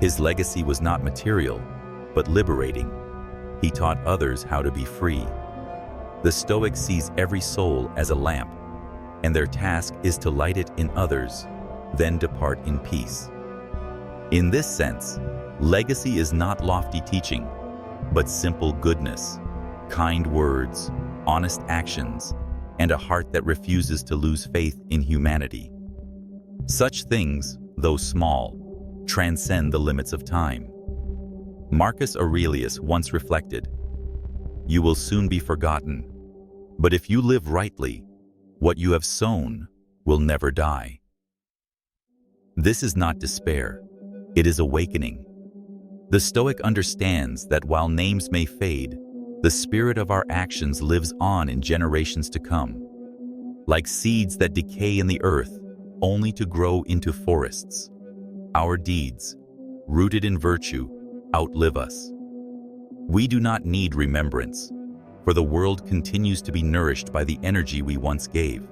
His legacy was not material, but liberating. He taught others how to be free. The Stoic sees every soul as a lamp, and their task is to light it in others, then depart in peace. In this sense, legacy is not lofty teaching, but simple goodness, kind words, honest actions, and a heart that refuses to lose faith in humanity. Such things, though small, transcend the limits of time. Marcus Aurelius once reflected, "You will soon be forgotten, but if you live rightly, what you have sown will never die." This is not despair, it is awakening. The Stoic understands that while names may fade, the spirit of our actions lives on in generations to come. Like seeds that decay in the earth, only to grow into forests, our deeds, rooted in virtue, outlive us. We do not need remembrance, for the world continues to be nourished by the energy we once gave.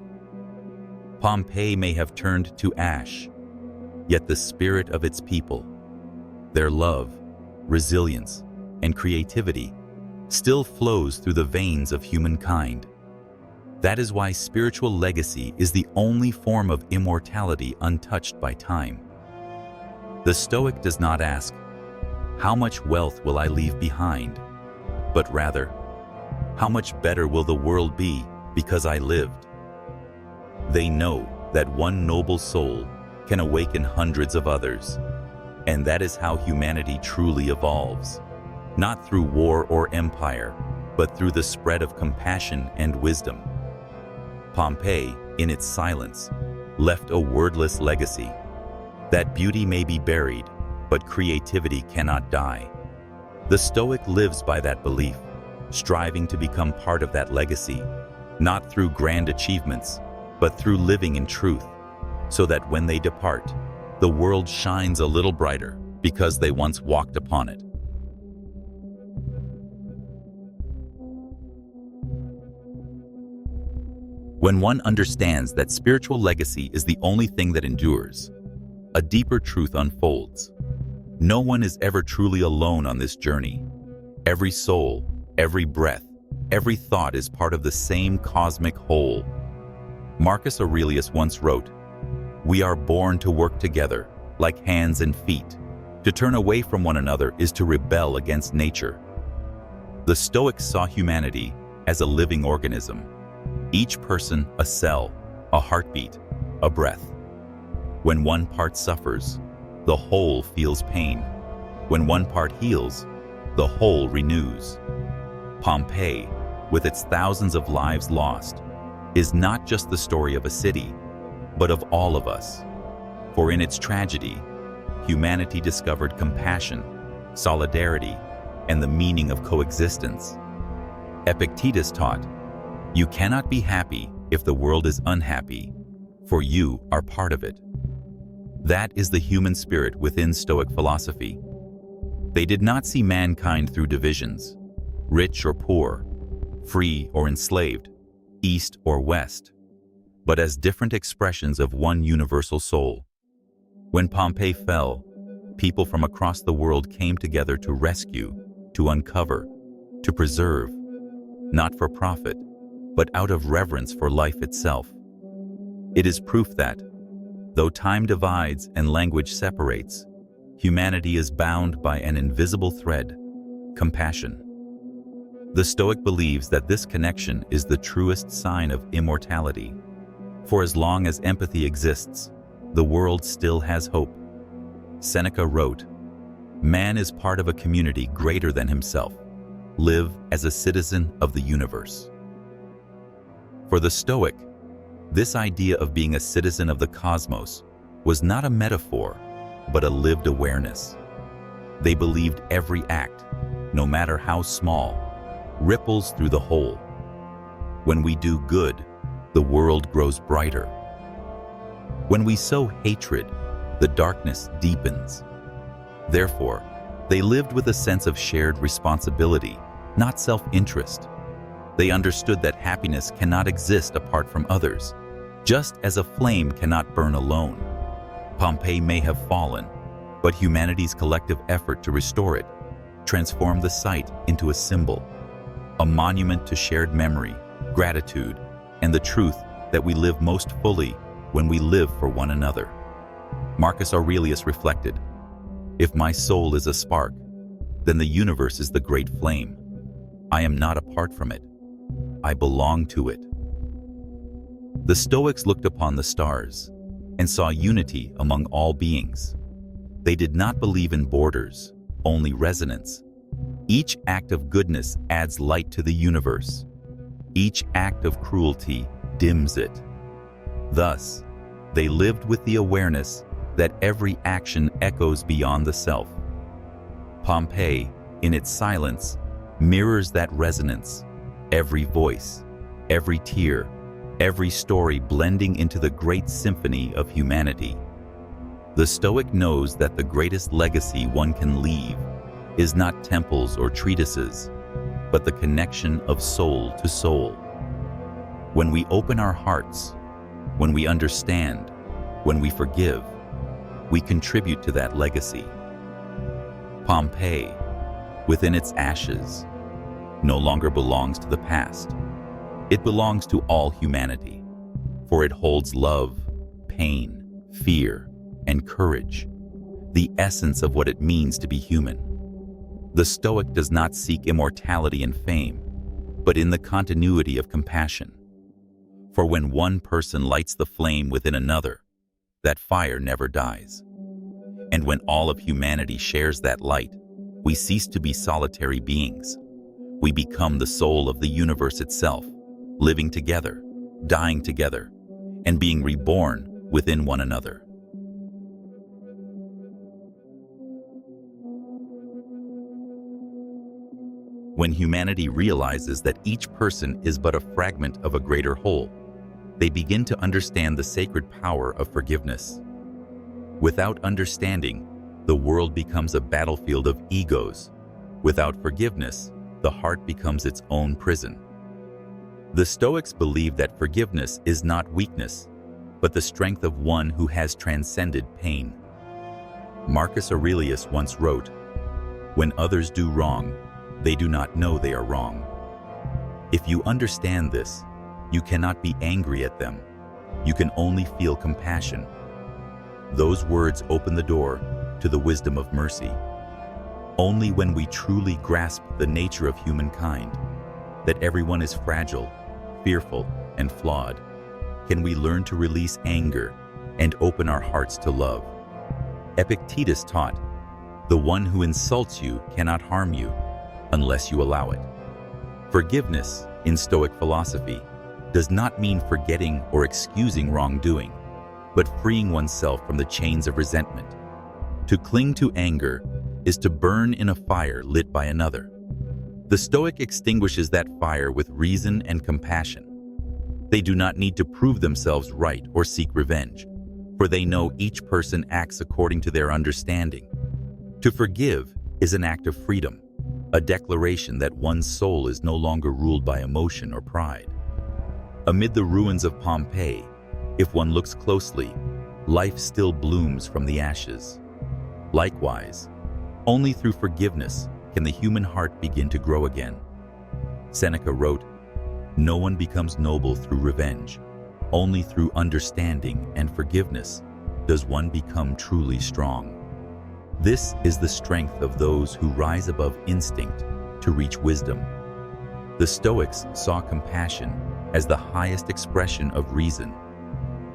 Pompeii may have turned to ash, yet the spirit of its people, their love, resilience, and creativity still flows through the veins of humankind. That is why spiritual legacy is the only form of immortality untouched by time. The Stoic does not ask, "How much wealth will I leave behind?" but rather, "How much better will the world be because I lived?" They know that one noble soul can awaken hundreds of others, and that is how humanity truly evolves, not through war or empire, but through the spread of compassion and wisdom. Pompeii, in its silence, left a wordless legacy. That beauty may be buried, but creativity cannot die. The Stoic lives by that belief, striving to become part of that legacy, not through grand achievements, but through living in truth, so that when they depart, the world shines a little brighter because they once walked upon it. When one understands that spiritual legacy is the only thing that endures, a deeper truth unfolds. No one is ever truly alone on this journey. Every soul, every breath, every thought is part of the same cosmic whole. Marcus Aurelius once wrote, "We are born to work together, like hands and feet. To turn away from one another is to rebel against nature." The Stoics saw humanity as a living organism, each person a cell, a heartbeat, a breath. When one part suffers, the whole feels pain. When one part heals, the whole renews. Pompeii, with its thousands of lives lost, is not just the story of a city, but of all of us. For in its tragedy, humanity discovered compassion, solidarity, and the meaning of coexistence. Epictetus taught, "You cannot be happy if the world is unhappy, for you are part of it." That is the human spirit within Stoic philosophy. They did not see mankind through divisions, rich or poor, free or enslaved, east or west. but as different expressions of one universal soul. When Pompeii fell, people from across the world came together to rescue, to uncover, to preserve, not for profit, but out of reverence for life itself. It is proof that, though time divides and language separates, humanity is bound by an invisible thread, compassion. The Stoic believes that this connection is the truest sign of immortality. For as long as empathy exists, the world still has hope. Seneca wrote, "Man is part of a community greater than himself. Live as a citizen of the universe." For the Stoic, this idea of being a citizen of the cosmos was not a metaphor, but a lived awareness. They believed every act, no matter how small, ripples through the whole. When we do good, the world grows brighter. When we sow hatred, the darkness deepens. Therefore, they lived with a sense of shared responsibility, not self-interest. They understood that happiness cannot exist apart from others, just as a flame cannot burn alone. Pompeii may have fallen, but humanity's collective effort to restore it transformed the site into a symbol, a monument to shared memory, gratitude, and the truth that we live most fully when we live for one another. Marcus Aurelius reflected, "If my soul is a spark, then the universe is the great flame. I am not apart from it. I belong to it." The Stoics looked upon the stars and saw unity among all beings. They did not believe in borders, only resonance. Each act of goodness adds light to the universe. Each act of cruelty dims it. Thus, they lived with the awareness that every action echoes beyond the self. Pompeii, in its silence, mirrors that resonance. Every voice, every tear, every story blending into the great symphony of humanity. The Stoic knows that the greatest legacy one can leave is not temples or treatises, but the connection of soul to soul. When we open our hearts, when we understand, when we forgive, we contribute to that legacy. Pompeii, within its ashes, no longer belongs to the past. It belongs to all humanity, for it holds love, pain, fear, and courage, the essence of what it means to be human. The Stoic does not seek immortality and fame, but in the continuity of compassion. For when one person lights the flame within another, that fire never dies. And when all of humanity shares that light, we cease to be solitary beings. We become the soul of the universe itself, living together, dying together, and being reborn within one another. When humanity realizes that each person is but a fragment of a greater whole, they begin to understand the sacred power of forgiveness. Without understanding, the world becomes a battlefield of egos. Without forgiveness, the heart becomes its own prison. The Stoics believe that forgiveness is not weakness, but the strength of one who has transcended pain. Marcus Aurelius once wrote, "When others do wrong, they do not know they are wrong. If you understand this, you cannot be angry at them. You can only feel compassion." Those words open the door to the wisdom of mercy. Only when we truly grasp the nature of humankind, that everyone is fragile, fearful, and flawed, can we learn to release anger and open our hearts to love. Epictetus taught, "The one who insults you cannot harm you unless you allow it." Forgiveness, in Stoic philosophy, does not mean forgetting or excusing wrongdoing, but freeing oneself from the chains of resentment. To cling to anger is to burn in a fire lit by another. The Stoic extinguishes that fire with reason and compassion. They do not need to prove themselves right or seek revenge, for they know each person acts according to their understanding. To forgive is an act of freedom, a declaration that one's soul is no longer ruled by emotion or pride. Amid the ruins of Pompeii, If one looks closely, life still blooms from the ashes. Likewise, only through forgiveness can the human heart begin to grow again. Seneca wrote, "No one becomes noble through revenge. Only through understanding and forgiveness does one become truly strong." This is the strength of those who rise above instinct to reach wisdom. The Stoics saw compassion as the highest expression of reason,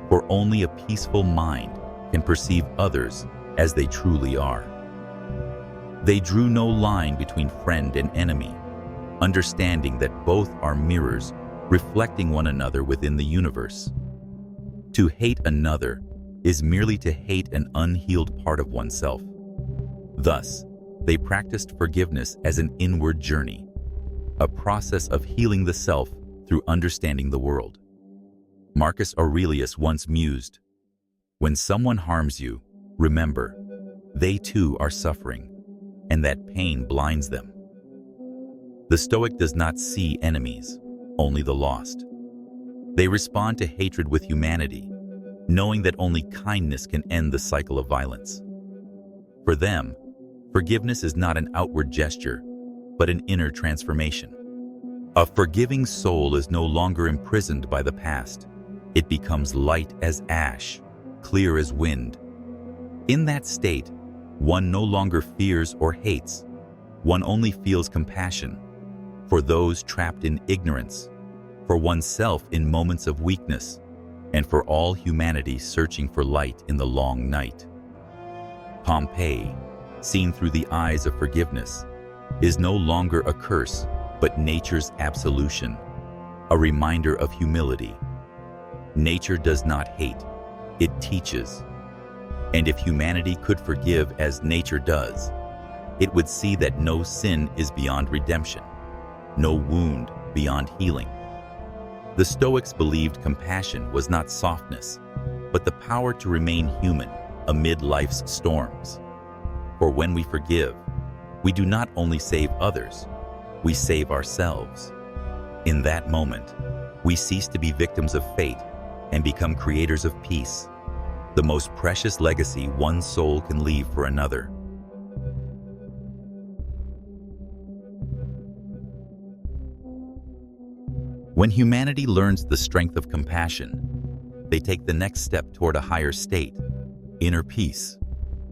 for only a peaceful mind can perceive others as they truly are. They drew no line between friend and enemy, understanding that both are mirrors reflecting one another within the universe. To hate another is merely to hate an unhealed part of oneself. Thus, they practiced forgiveness as an inward journey, a process of healing the self through understanding the world. Marcus Aurelius once mused, "When someone harms you, remember, they too are suffering, and that pain blinds them." The Stoic does not see enemies, only the lost. They respond to hatred with humanity, knowing that only kindness can end the cycle of violence. For them, forgiveness is not an outward gesture, but an inner transformation. A forgiving soul is no longer imprisoned by the past. It becomes light as ash, clear as wind. In that state, one no longer fears or hates. One only feels compassion for those trapped in ignorance, for oneself in moments of weakness, and for all humanity searching for light in the long night. Pompeii, seen through the eyes of forgiveness, is no longer a curse, but nature's absolution, a reminder of humility. Nature does not hate, it teaches. And if humanity could forgive as nature does, it would see that no sin is beyond redemption, no wound beyond healing. The Stoics believed compassion was not softness, but the power to remain human amid life's storms. For when we forgive, we do not only save others, we save ourselves. In that moment, we cease to be victims of fate and become creators of peace, the most precious legacy one soul can leave for another. When humanity learns the strength of compassion, they take the next step toward a higher state, inner peace,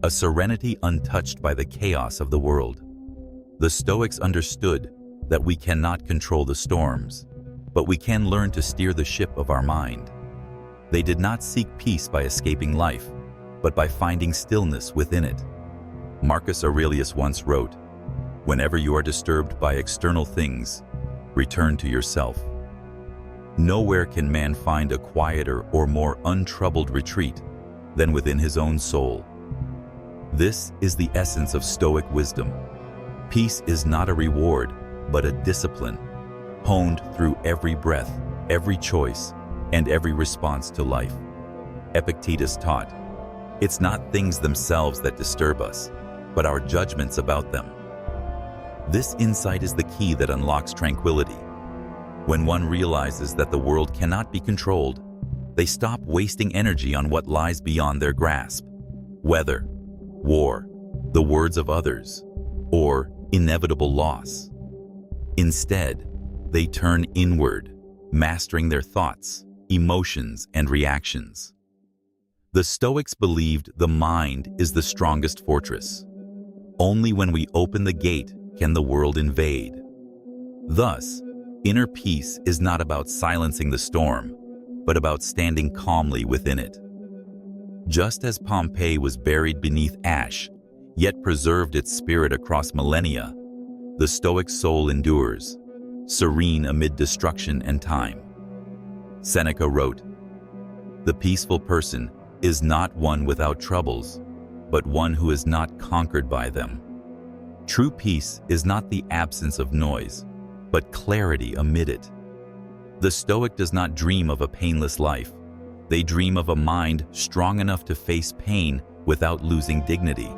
a serenity untouched by the chaos of the world. The Stoics understood that we cannot control the storms, but we can learn to steer the ship of our mind. They did not seek peace by escaping life, but by finding stillness within it. Marcus Aurelius once wrote, "Whenever you are disturbed by external things, return to yourself." Nowhere can man find a quieter or more untroubled retreat than within his own soul. This is the essence of Stoic wisdom. Peace is not a reward, but a discipline, honed through every breath, every choice, and every response to life. Epictetus taught, "It's not things themselves that disturb us, but our judgments about them." This insight is the key that unlocks tranquility. When one realizes that the world cannot be controlled, they stop wasting energy on what lies beyond their grasp: weather, war, the words of others, or inevitable loss. Instead, they turn inward, mastering their thoughts, emotions, and reactions. The Stoics believed the mind is the strongest fortress. Only when we open the gate can the world invade. Thus, inner peace is not about silencing the storm, but about standing calmly within it. Just as Pompeii was buried beneath ash, yet preserved its spirit across millennia, the Stoic soul endures, serene amid destruction and time. Seneca wrote, "The peaceful person is not one without troubles, but one who is not conquered by them." True peace is not the absence of noise, but clarity amid it. The Stoic does not dream of a painless life. They dream of a mind strong enough to face pain without losing dignity.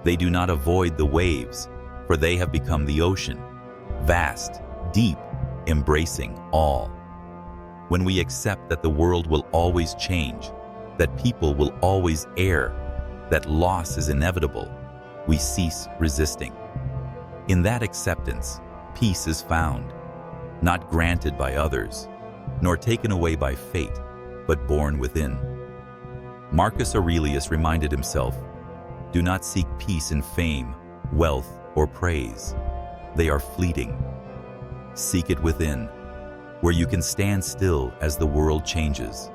They do not avoid the waves, for they have become the ocean, vast, deep, embracing all. When we accept that the world will always change, that people will always err, that loss is inevitable, we cease resisting. In that acceptance, peace is found, not granted by others, nor taken away by fate, but born within. Marcus Aurelius reminded himself, "Do not seek peace in fame, wealth, or praise. They are fleeting. Seek it within, where you can stand still as the world changes."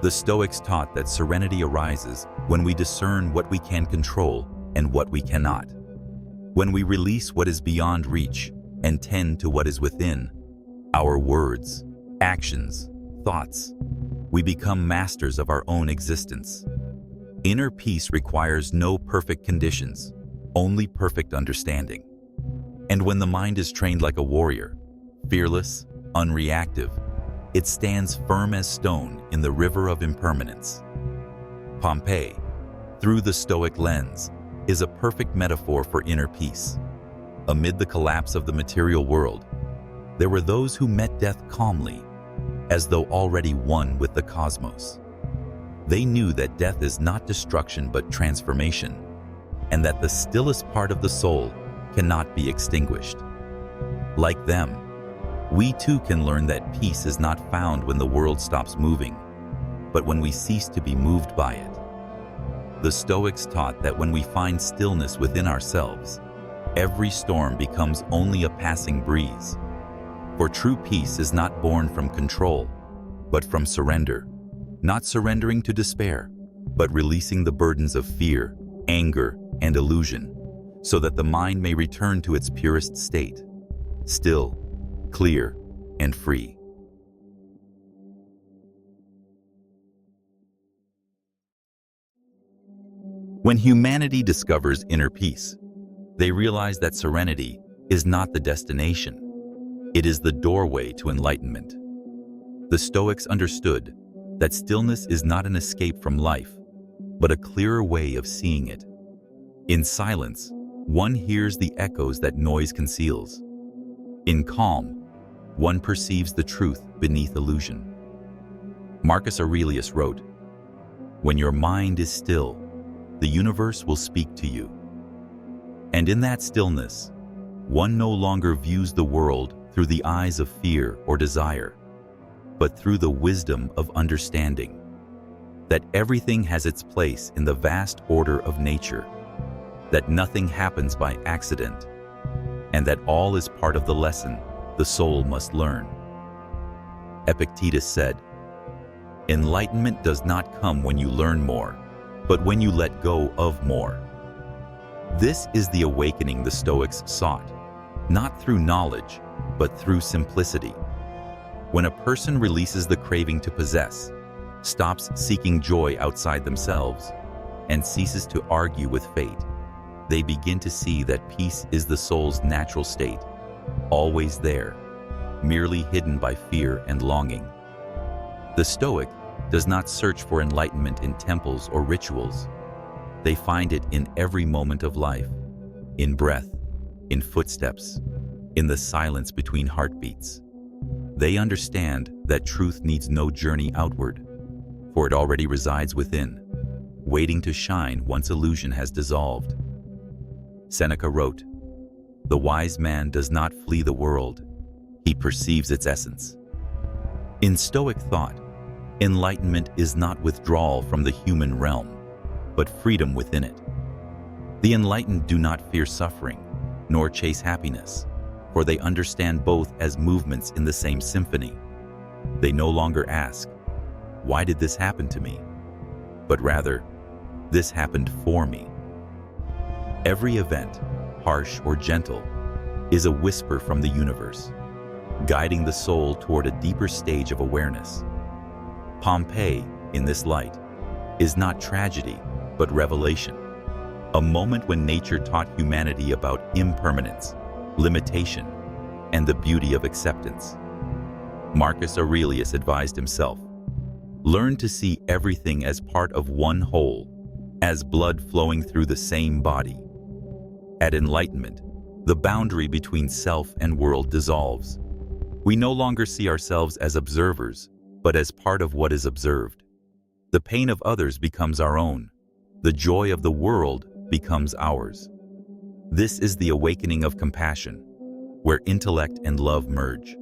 The Stoics taught that serenity arises when we discern what we can control and what we cannot. When we release what is beyond reach and tend to what is within, our words, actions, thoughts, we become masters of our own existence. Inner peace requires no perfect conditions, only perfect understanding. And when the mind is trained like a warrior, fearless, unreactive, it stands firm as stone in the river of impermanence. Pompeii, through the Stoic lens, is a perfect metaphor for inner peace. Amid the collapse of the material world, there were those who met death calmly, as though already one with the cosmos. They knew that death is not destruction but transformation, and that the stillest part of the soul cannot be extinguished. Like them, we too can learn that peace is not found when the world stops moving, but when we cease to be moved by it. The Stoics taught that when we find stillness within ourselves, every storm becomes only a passing breeze. For true peace is not born from control, but from surrender. Not surrendering to despair, but releasing the burdens of fear, anger, and illusion, so that the mind may return to its purest state, still, clear, and free. When humanity discovers inner peace, they realize that serenity is not the destination. It is the doorway to enlightenment. The Stoics understood that stillness is not an escape from life, but a clearer way of seeing it. In silence, one hears the echoes that noise conceals. In calm, one perceives the truth beneath illusion. Marcus Aurelius wrote, "When your mind is still, the universe will speak to you." And in that stillness, one no longer views the world through the eyes of fear or desire, but through the wisdom of understanding, that everything has its place in the vast order of nature, that nothing happens by accident, and that all is part of the lesson the soul must learn. Epictetus said, "Enlightenment does not come when you learn more, but when you let go of more." This is the awakening the Stoics sought, not through knowledge, but through simplicity. When a person releases the craving to possess, stops seeking joy outside themselves, and ceases to argue with fate, they begin to see that peace is the soul's natural state, always there, merely hidden by fear and longing. The Stoic does not search for enlightenment in temples or rituals. They find it in every moment of life, in breath, in footsteps, in the silence between heartbeats. They understand that truth needs no journey outward, for it already resides within, waiting to shine once illusion has dissolved. Seneca wrote, "The wise man does not flee the world, he perceives its essence." In Stoic thought, enlightenment is not withdrawal from the human realm, but freedom within it. The enlightened do not fear suffering, nor chase happiness, for they understand both as movements in the same symphony. They no longer ask, "Why did this happen to me?" but rather, "This happened for me." Every event, harsh or gentle, is a whisper from the universe, guiding the soul toward a deeper stage of awareness. Pompeii, in this light, is not tragedy, but revelation, a moment when nature taught humanity about impermanence, limitation, and the beauty of acceptance. Marcus Aurelius advised himself, "Learn to see everything as part of one whole, as blood flowing through the same body." At enlightenment, the boundary between self and world dissolves. We no longer see ourselves as observers, but as part of what is observed. The pain of others becomes our own. The joy of the world becomes ours. This is the awakening of compassion, where intellect and love merge.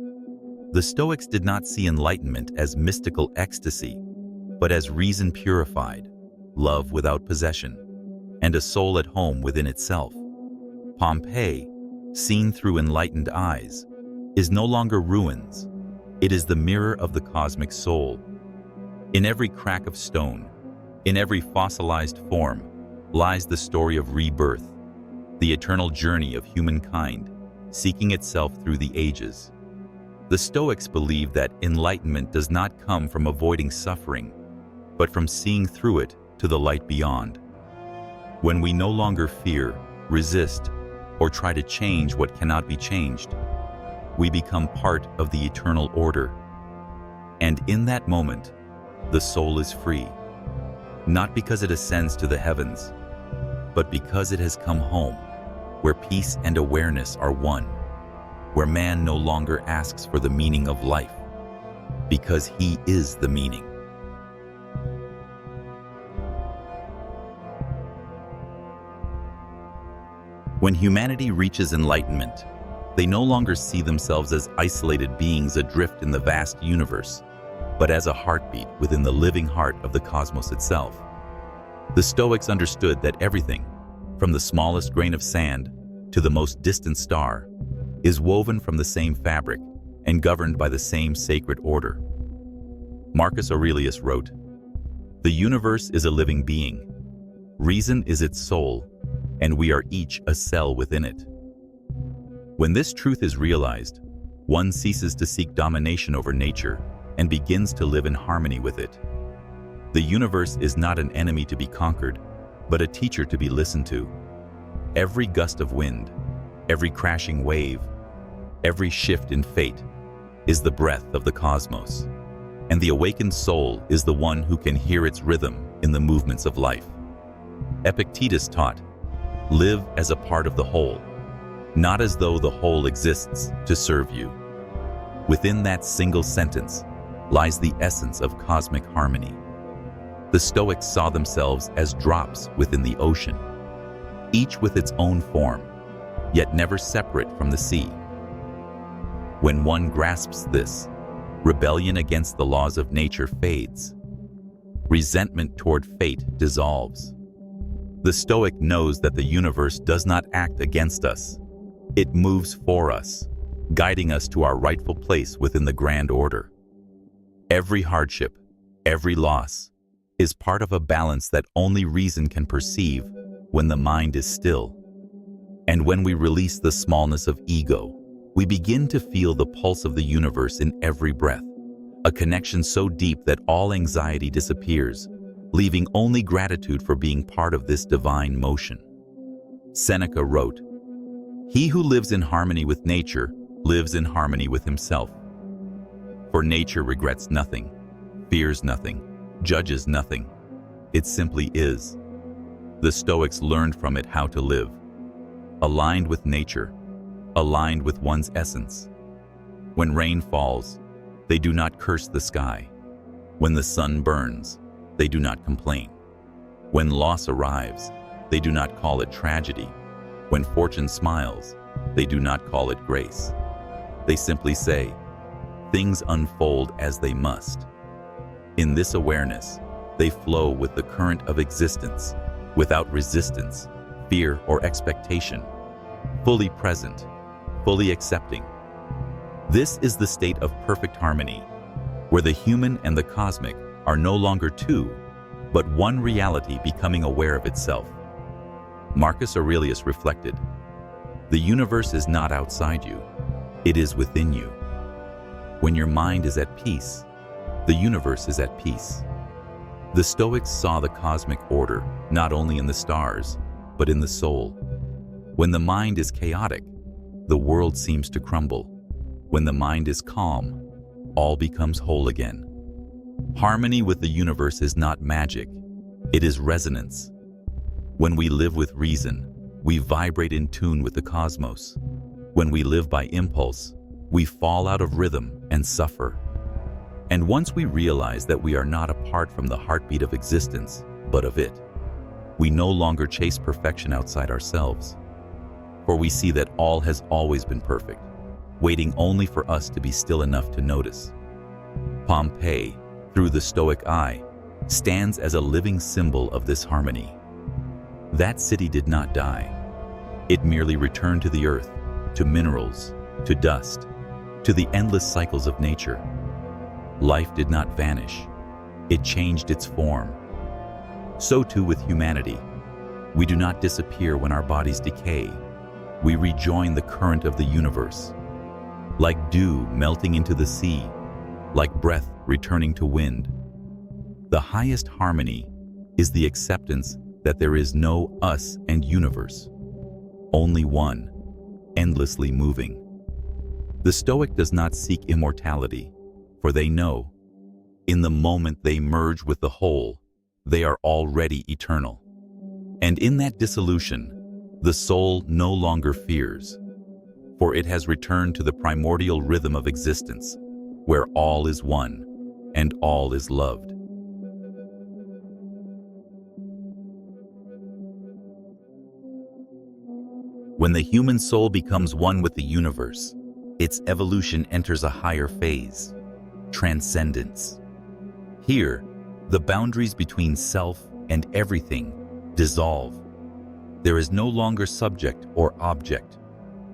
The Stoics did not see enlightenment as mystical ecstasy, but as reason purified, love without possession, and a soul at home within itself. Pompeii, seen through enlightened eyes, is no longer ruins. It is the mirror of the cosmic soul. In every crack of stone, in every fossilized form, lies the story of rebirth, the eternal journey of humankind, seeking itself through the ages. The Stoics believe that enlightenment does not come from avoiding suffering, but from seeing through it to the light beyond. When we no longer fear, resist, or try to change what cannot be changed, we become part of the eternal order. And in that moment, the soul is free, not because it ascends to the heavens, but because it has come home, where peace and awareness are one, where man no longer asks for the meaning of life, because he is the meaning. When humanity reaches enlightenment, they no longer see themselves as isolated beings adrift in the vast universe, but as a heartbeat within the living heart of the cosmos itself. The Stoics understood that everything, from the smallest grain of sand to the most distant star, is woven from the same fabric and governed by the same sacred order. Marcus Aurelius wrote, "The universe is a living being. Reason is its soul, and we are each a cell within it." When this truth is realized, one ceases to seek domination over nature and begins to live in harmony with it. The universe is not an enemy to be conquered, but a teacher to be listened to. Every gust of wind, every crashing wave, every shift in fate is the breath of the cosmos, and the awakened soul is the one who can hear its rhythm in the movements of life. Epictetus taught, "Live as a part of the whole, not as though the whole exists to serve you." Within that single sentence lies the essence of cosmic harmony. The Stoics saw themselves as drops within the ocean, each with its own form, yet never separate from the sea. When one grasps this, rebellion against the laws of nature fades. Resentment toward fate dissolves. The Stoic knows that the universe does not act against us. It moves for us, guiding us to our rightful place within the grand order. Every hardship, every loss, is part of a balance that only reason can perceive when the mind is still. And when we release the smallness of ego, we begin to feel the pulse of the universe in every breath, a connection so deep that all anxiety disappears, leaving only gratitude for being part of this divine motion. Seneca wrote, "He who lives in harmony with nature lives in harmony with himself. For nature regrets nothing, fears nothing, judges nothing. It simply is." The Stoics learned from it how to live, aligned with nature, aligned with one's essence. When rain falls, they do not curse the sky. When the sun burns, they do not complain. When loss arrives, they do not call it tragedy. When fortune smiles, they do not call it grace. They simply say, "Things unfold as they must." In this awareness, they flow with the current of existence, without resistance, fear, or expectation, fully present, fully accepting. This is the state of perfect harmony, where the human and the cosmic are no longer two, but one reality becoming aware of itself. Marcus Aurelius reflected, "The universe is not outside you, it is within you." When your mind is at peace, the universe is at peace. The Stoics saw the cosmic order not only in the stars, but in the soul. When the mind is chaotic, the world seems to crumble. When the mind is calm, all becomes whole again. Harmony with the universe is not magic, it is resonance. When we live with reason, we vibrate in tune with the cosmos. When we live by impulse, We fall out of rhythm and suffer. And once we realize that we are not apart from the heartbeat of existence, but of it, we no longer chase perfection outside ourselves. For we see that all has always been perfect, waiting only for us to be still enough to notice. Pompeii, through the Stoic eye, stands as a living symbol of this harmony. That city did not die. It merely returned to the earth, to minerals, to dust, to the endless cycles of nature. Life did not vanish. It changed its form. So too with humanity. We do not disappear when our bodies decay. We rejoin the current of the universe. Like dew melting into the sea, like breath returning to wind. The highest harmony is the acceptance that there is no us and universe, only one, endlessly moving. The Stoic does not seek immortality, for they know, in the moment they merge with the whole, they are already eternal. And in that dissolution, the soul no longer fears, for it has returned to the primordial rhythm of existence, where all is one and all is loved. When the human soul becomes one with the universe, its evolution enters a higher phase, transcendence. Here, the boundaries between self and everything dissolve. There is no longer subject or object,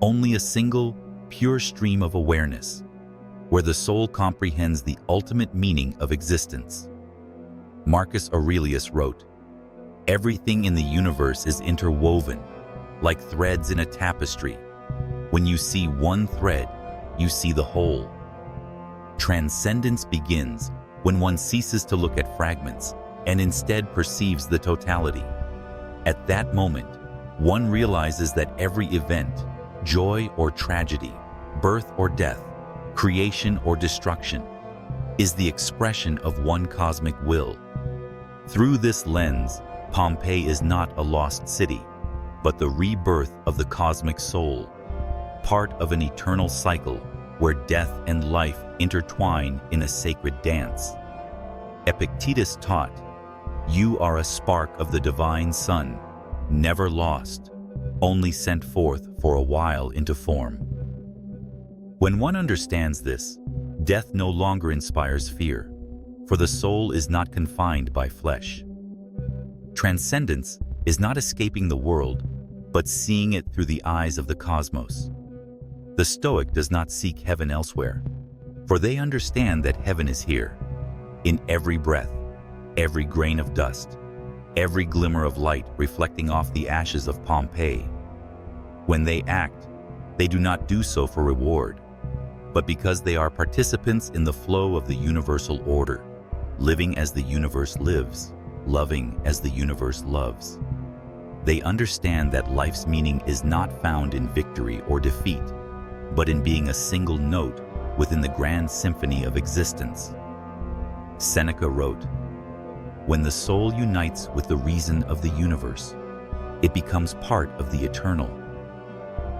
only a single, pure stream of awareness, where the soul comprehends the ultimate meaning of existence. Marcus Aurelius wrote, "Everything in the universe is interwoven, like threads in a tapestry. When you see one thread, you see the whole." Transcendence begins when one ceases to look at fragments and instead perceives the totality. At that moment, one realizes that every event, joy or tragedy, birth or death, creation or destruction, is the expression of one cosmic will. Through this lens, Pompeii is not a lost city, but the rebirth of the cosmic soul, part of an eternal cycle where death and life intertwine in a sacred dance. Epictetus taught, "You are a spark of the divine sun, never lost, only sent forth for a while into form." When one understands this, death no longer inspires fear, for the soul is not confined by flesh. Transcendence is not escaping the world, but seeing it through the eyes of the cosmos. The Stoic does not seek heaven elsewhere, for they understand that heaven is here, in every breath, every grain of dust, every glimmer of light reflecting off the ashes of Pompeii. When they act, they do not do so for reward, but because they are participants in the flow of the universal order, living as the universe lives, loving as the universe loves. They understand that life's meaning is not found in victory or defeat, but in being a single note within the grand symphony of existence. Seneca wrote, "When the soul unites with the reason of the universe, it becomes part of the eternal."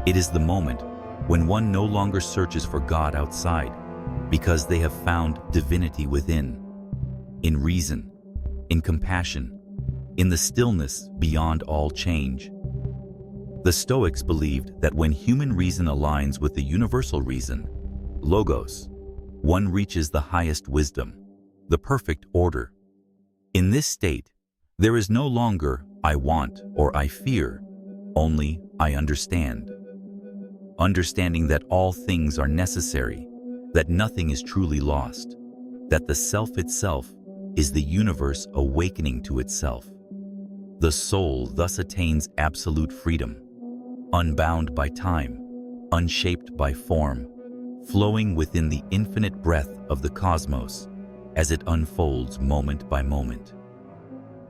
It is the moment when one no longer searches for God outside, because they have found divinity within, in reason, in compassion, in the stillness beyond all change. The Stoics believed that when human reason aligns with the universal reason, logos, one reaches the highest wisdom, the perfect order. In this state, there is no longer "I want" or "I fear," only "I understand." Understanding that all things are necessary, that nothing is truly lost, that the self itself is the universe awakening to itself. The soul thus attains absolute freedom, unbound by time, unshaped by form, flowing within the infinite breath of the cosmos as it unfolds moment by moment.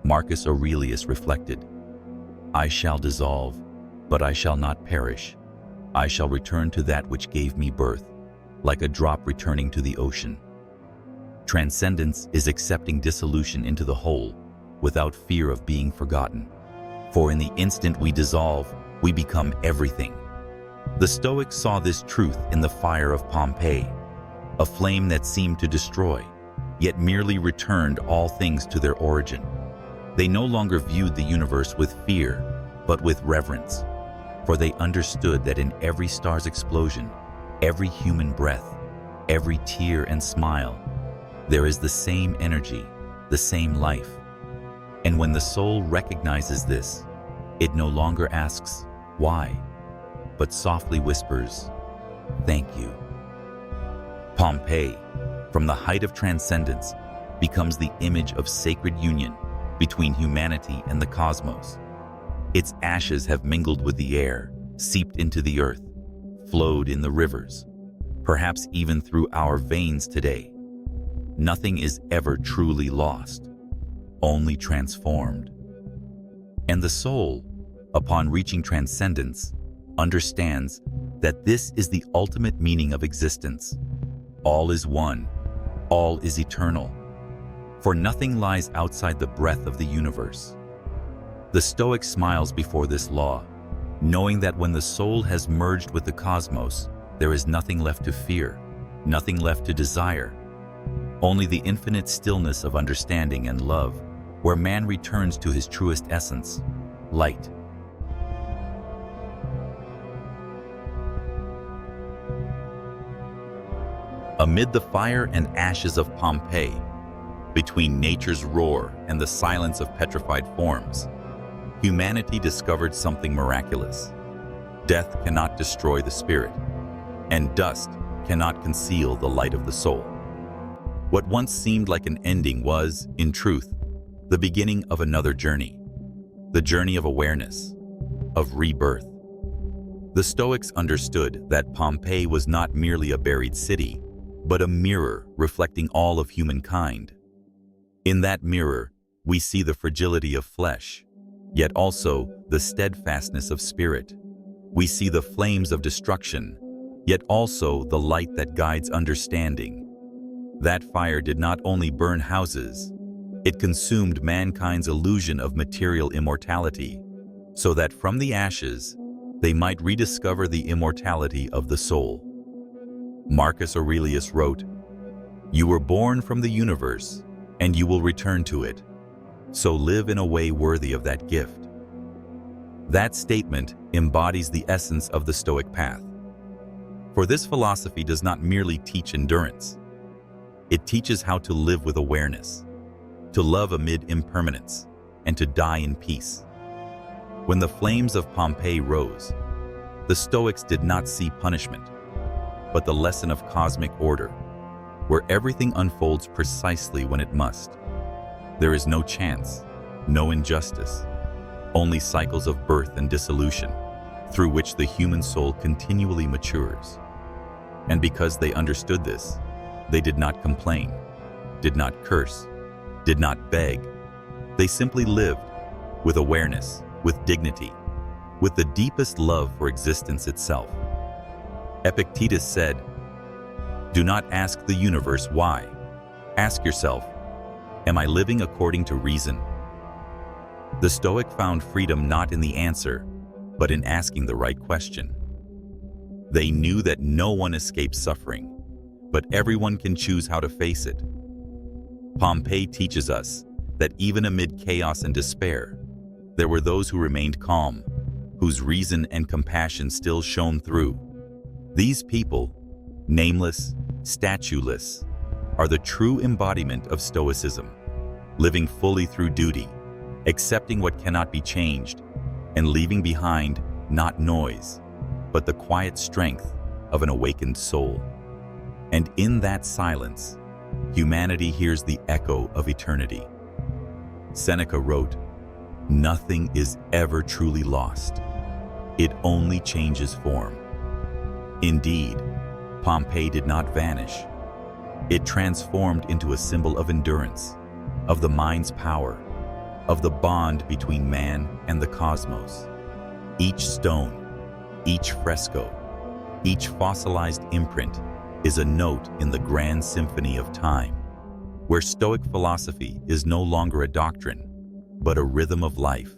Marcus Aurelius reflected, "I shall dissolve, but I shall not perish. I shall return to that which gave me birth, like a drop returning to the ocean." Transcendence is accepting dissolution into the whole, without fear of being forgotten. For in the instant we dissolve, we become everything. The Stoics saw this truth in the fire of Pompeii, a flame that seemed to destroy, yet merely returned all things to their origin. They no longer viewed the universe with fear, but with reverence, for they understood that in every star's explosion, every human breath, every tear and smile, there is the same energy, the same life. And when the soul recognizes this, it no longer asks, why, but softly whispers, thank you. Pompeii, from the height of transcendence, becomes the image of sacred union between humanity and the cosmos. Its ashes have mingled with the air, seeped into the earth, flowed in the rivers, perhaps even through our veins today. Nothing is ever truly lost, only transformed. And the soul, upon reaching transcendence, understands that this is the ultimate meaning of existence. All is one, all is eternal, for nothing lies outside the breath of the universe. The Stoic smiles before this law, knowing that when the soul has merged with the cosmos, there is nothing left to fear, nothing left to desire, only the infinite stillness of understanding and love, where man returns to his truest essence, light. Amid the fire and ashes of Pompeii, between nature's roar and the silence of petrified forms, humanity discovered something miraculous. Death cannot destroy the spirit, and dust cannot conceal the light of the soul. What once seemed like an ending was, in truth, the beginning of another journey, the journey of awareness, of rebirth. The Stoics understood that Pompeii was not merely a buried city, but a mirror reflecting all of humankind. In that mirror, we see the fragility of flesh, yet also the steadfastness of spirit. We see the flames of destruction, yet also the light that guides understanding. That fire did not only burn houses, it consumed mankind's illusion of material immortality, so that from the ashes, they might rediscover the immortality of the soul. Marcus Aurelius wrote, "You were born from the universe, and you will return to it. So live in a way worthy of that gift." That statement embodies the essence of the Stoic path. For this philosophy does not merely teach endurance. It teaches how to live with awareness, to love amid impermanence, and to die in peace. When the flames of Pompeii rose, the Stoics did not see punishment, but the lesson of cosmic order, where everything unfolds precisely when it must. There is no chance, no injustice, only cycles of birth and dissolution, through which the human soul continually matures. And because they understood this, they did not complain, did not curse, did not beg. They simply lived with awareness, with dignity, with the deepest love for existence itself. Epictetus said, "Do not ask the universe why. Ask yourself, am I living according to reason?" The Stoic found freedom not in the answer, but in asking the right question. They knew that no one escapes suffering, but everyone can choose how to face it. Pompeii teaches us that even amid chaos and despair, there were those who remained calm, whose reason and compassion still shone through. These people, nameless, statueless, are the true embodiment of Stoicism, living fully through duty, accepting what cannot be changed, and leaving behind not noise, but the quiet strength of an awakened soul. And in that silence, humanity hears the echo of eternity. Seneca wrote, "Nothing is ever truly lost. It only changes form." Indeed, Pompeii did not vanish. It transformed into a symbol of endurance, of the mind's power, of the bond between man and the cosmos. Each stone, each fresco, each fossilized imprint is a note in the grand symphony of time, where Stoic philosophy is no longer a doctrine, but a rhythm of life,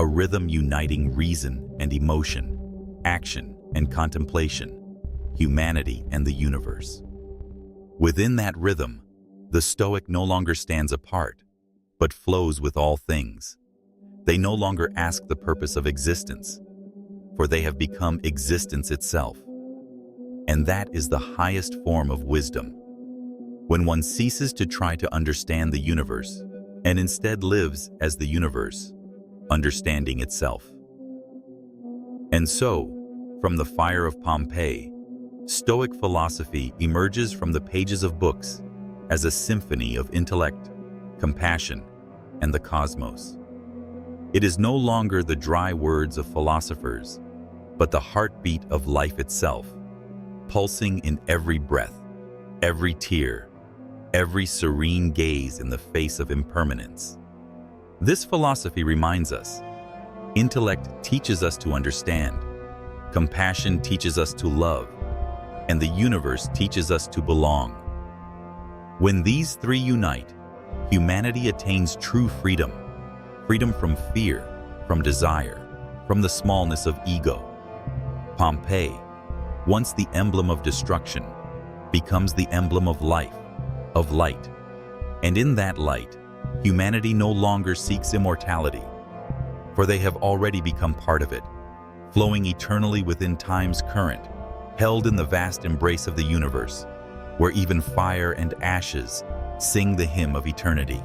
a rhythm uniting reason and emotion, action and contemplation, humanity and the universe. Within that rhythm, the Stoic no longer stands apart, but flows with all things. They no longer ask the purpose of existence, for they have become existence itself. And that is the highest form of wisdom. When one ceases to try to understand the universe and instead lives as the universe, understanding itself. And so, from the fire of Pompeii, Stoic philosophy emerges from the pages of books as a symphony of intellect, compassion, and the cosmos. It is no longer the dry words of philosophers, but the heartbeat of life itself, pulsing in every breath, every tear, every serene gaze in the face of impermanence. This philosophy reminds us, intellect teaches us to understand, compassion teaches us to love, and the universe teaches us to belong. When these three unite, humanity attains true freedom, freedom from fear, from desire, from the smallness of ego. Pompeii, once the emblem of destruction, becomes the emblem of life, of light. And in that light, humanity no longer seeks immortality, for they have already become part of it, flowing eternally within time's current, held in the vast embrace of the universe, where even fire and ashes sing the hymn of eternity.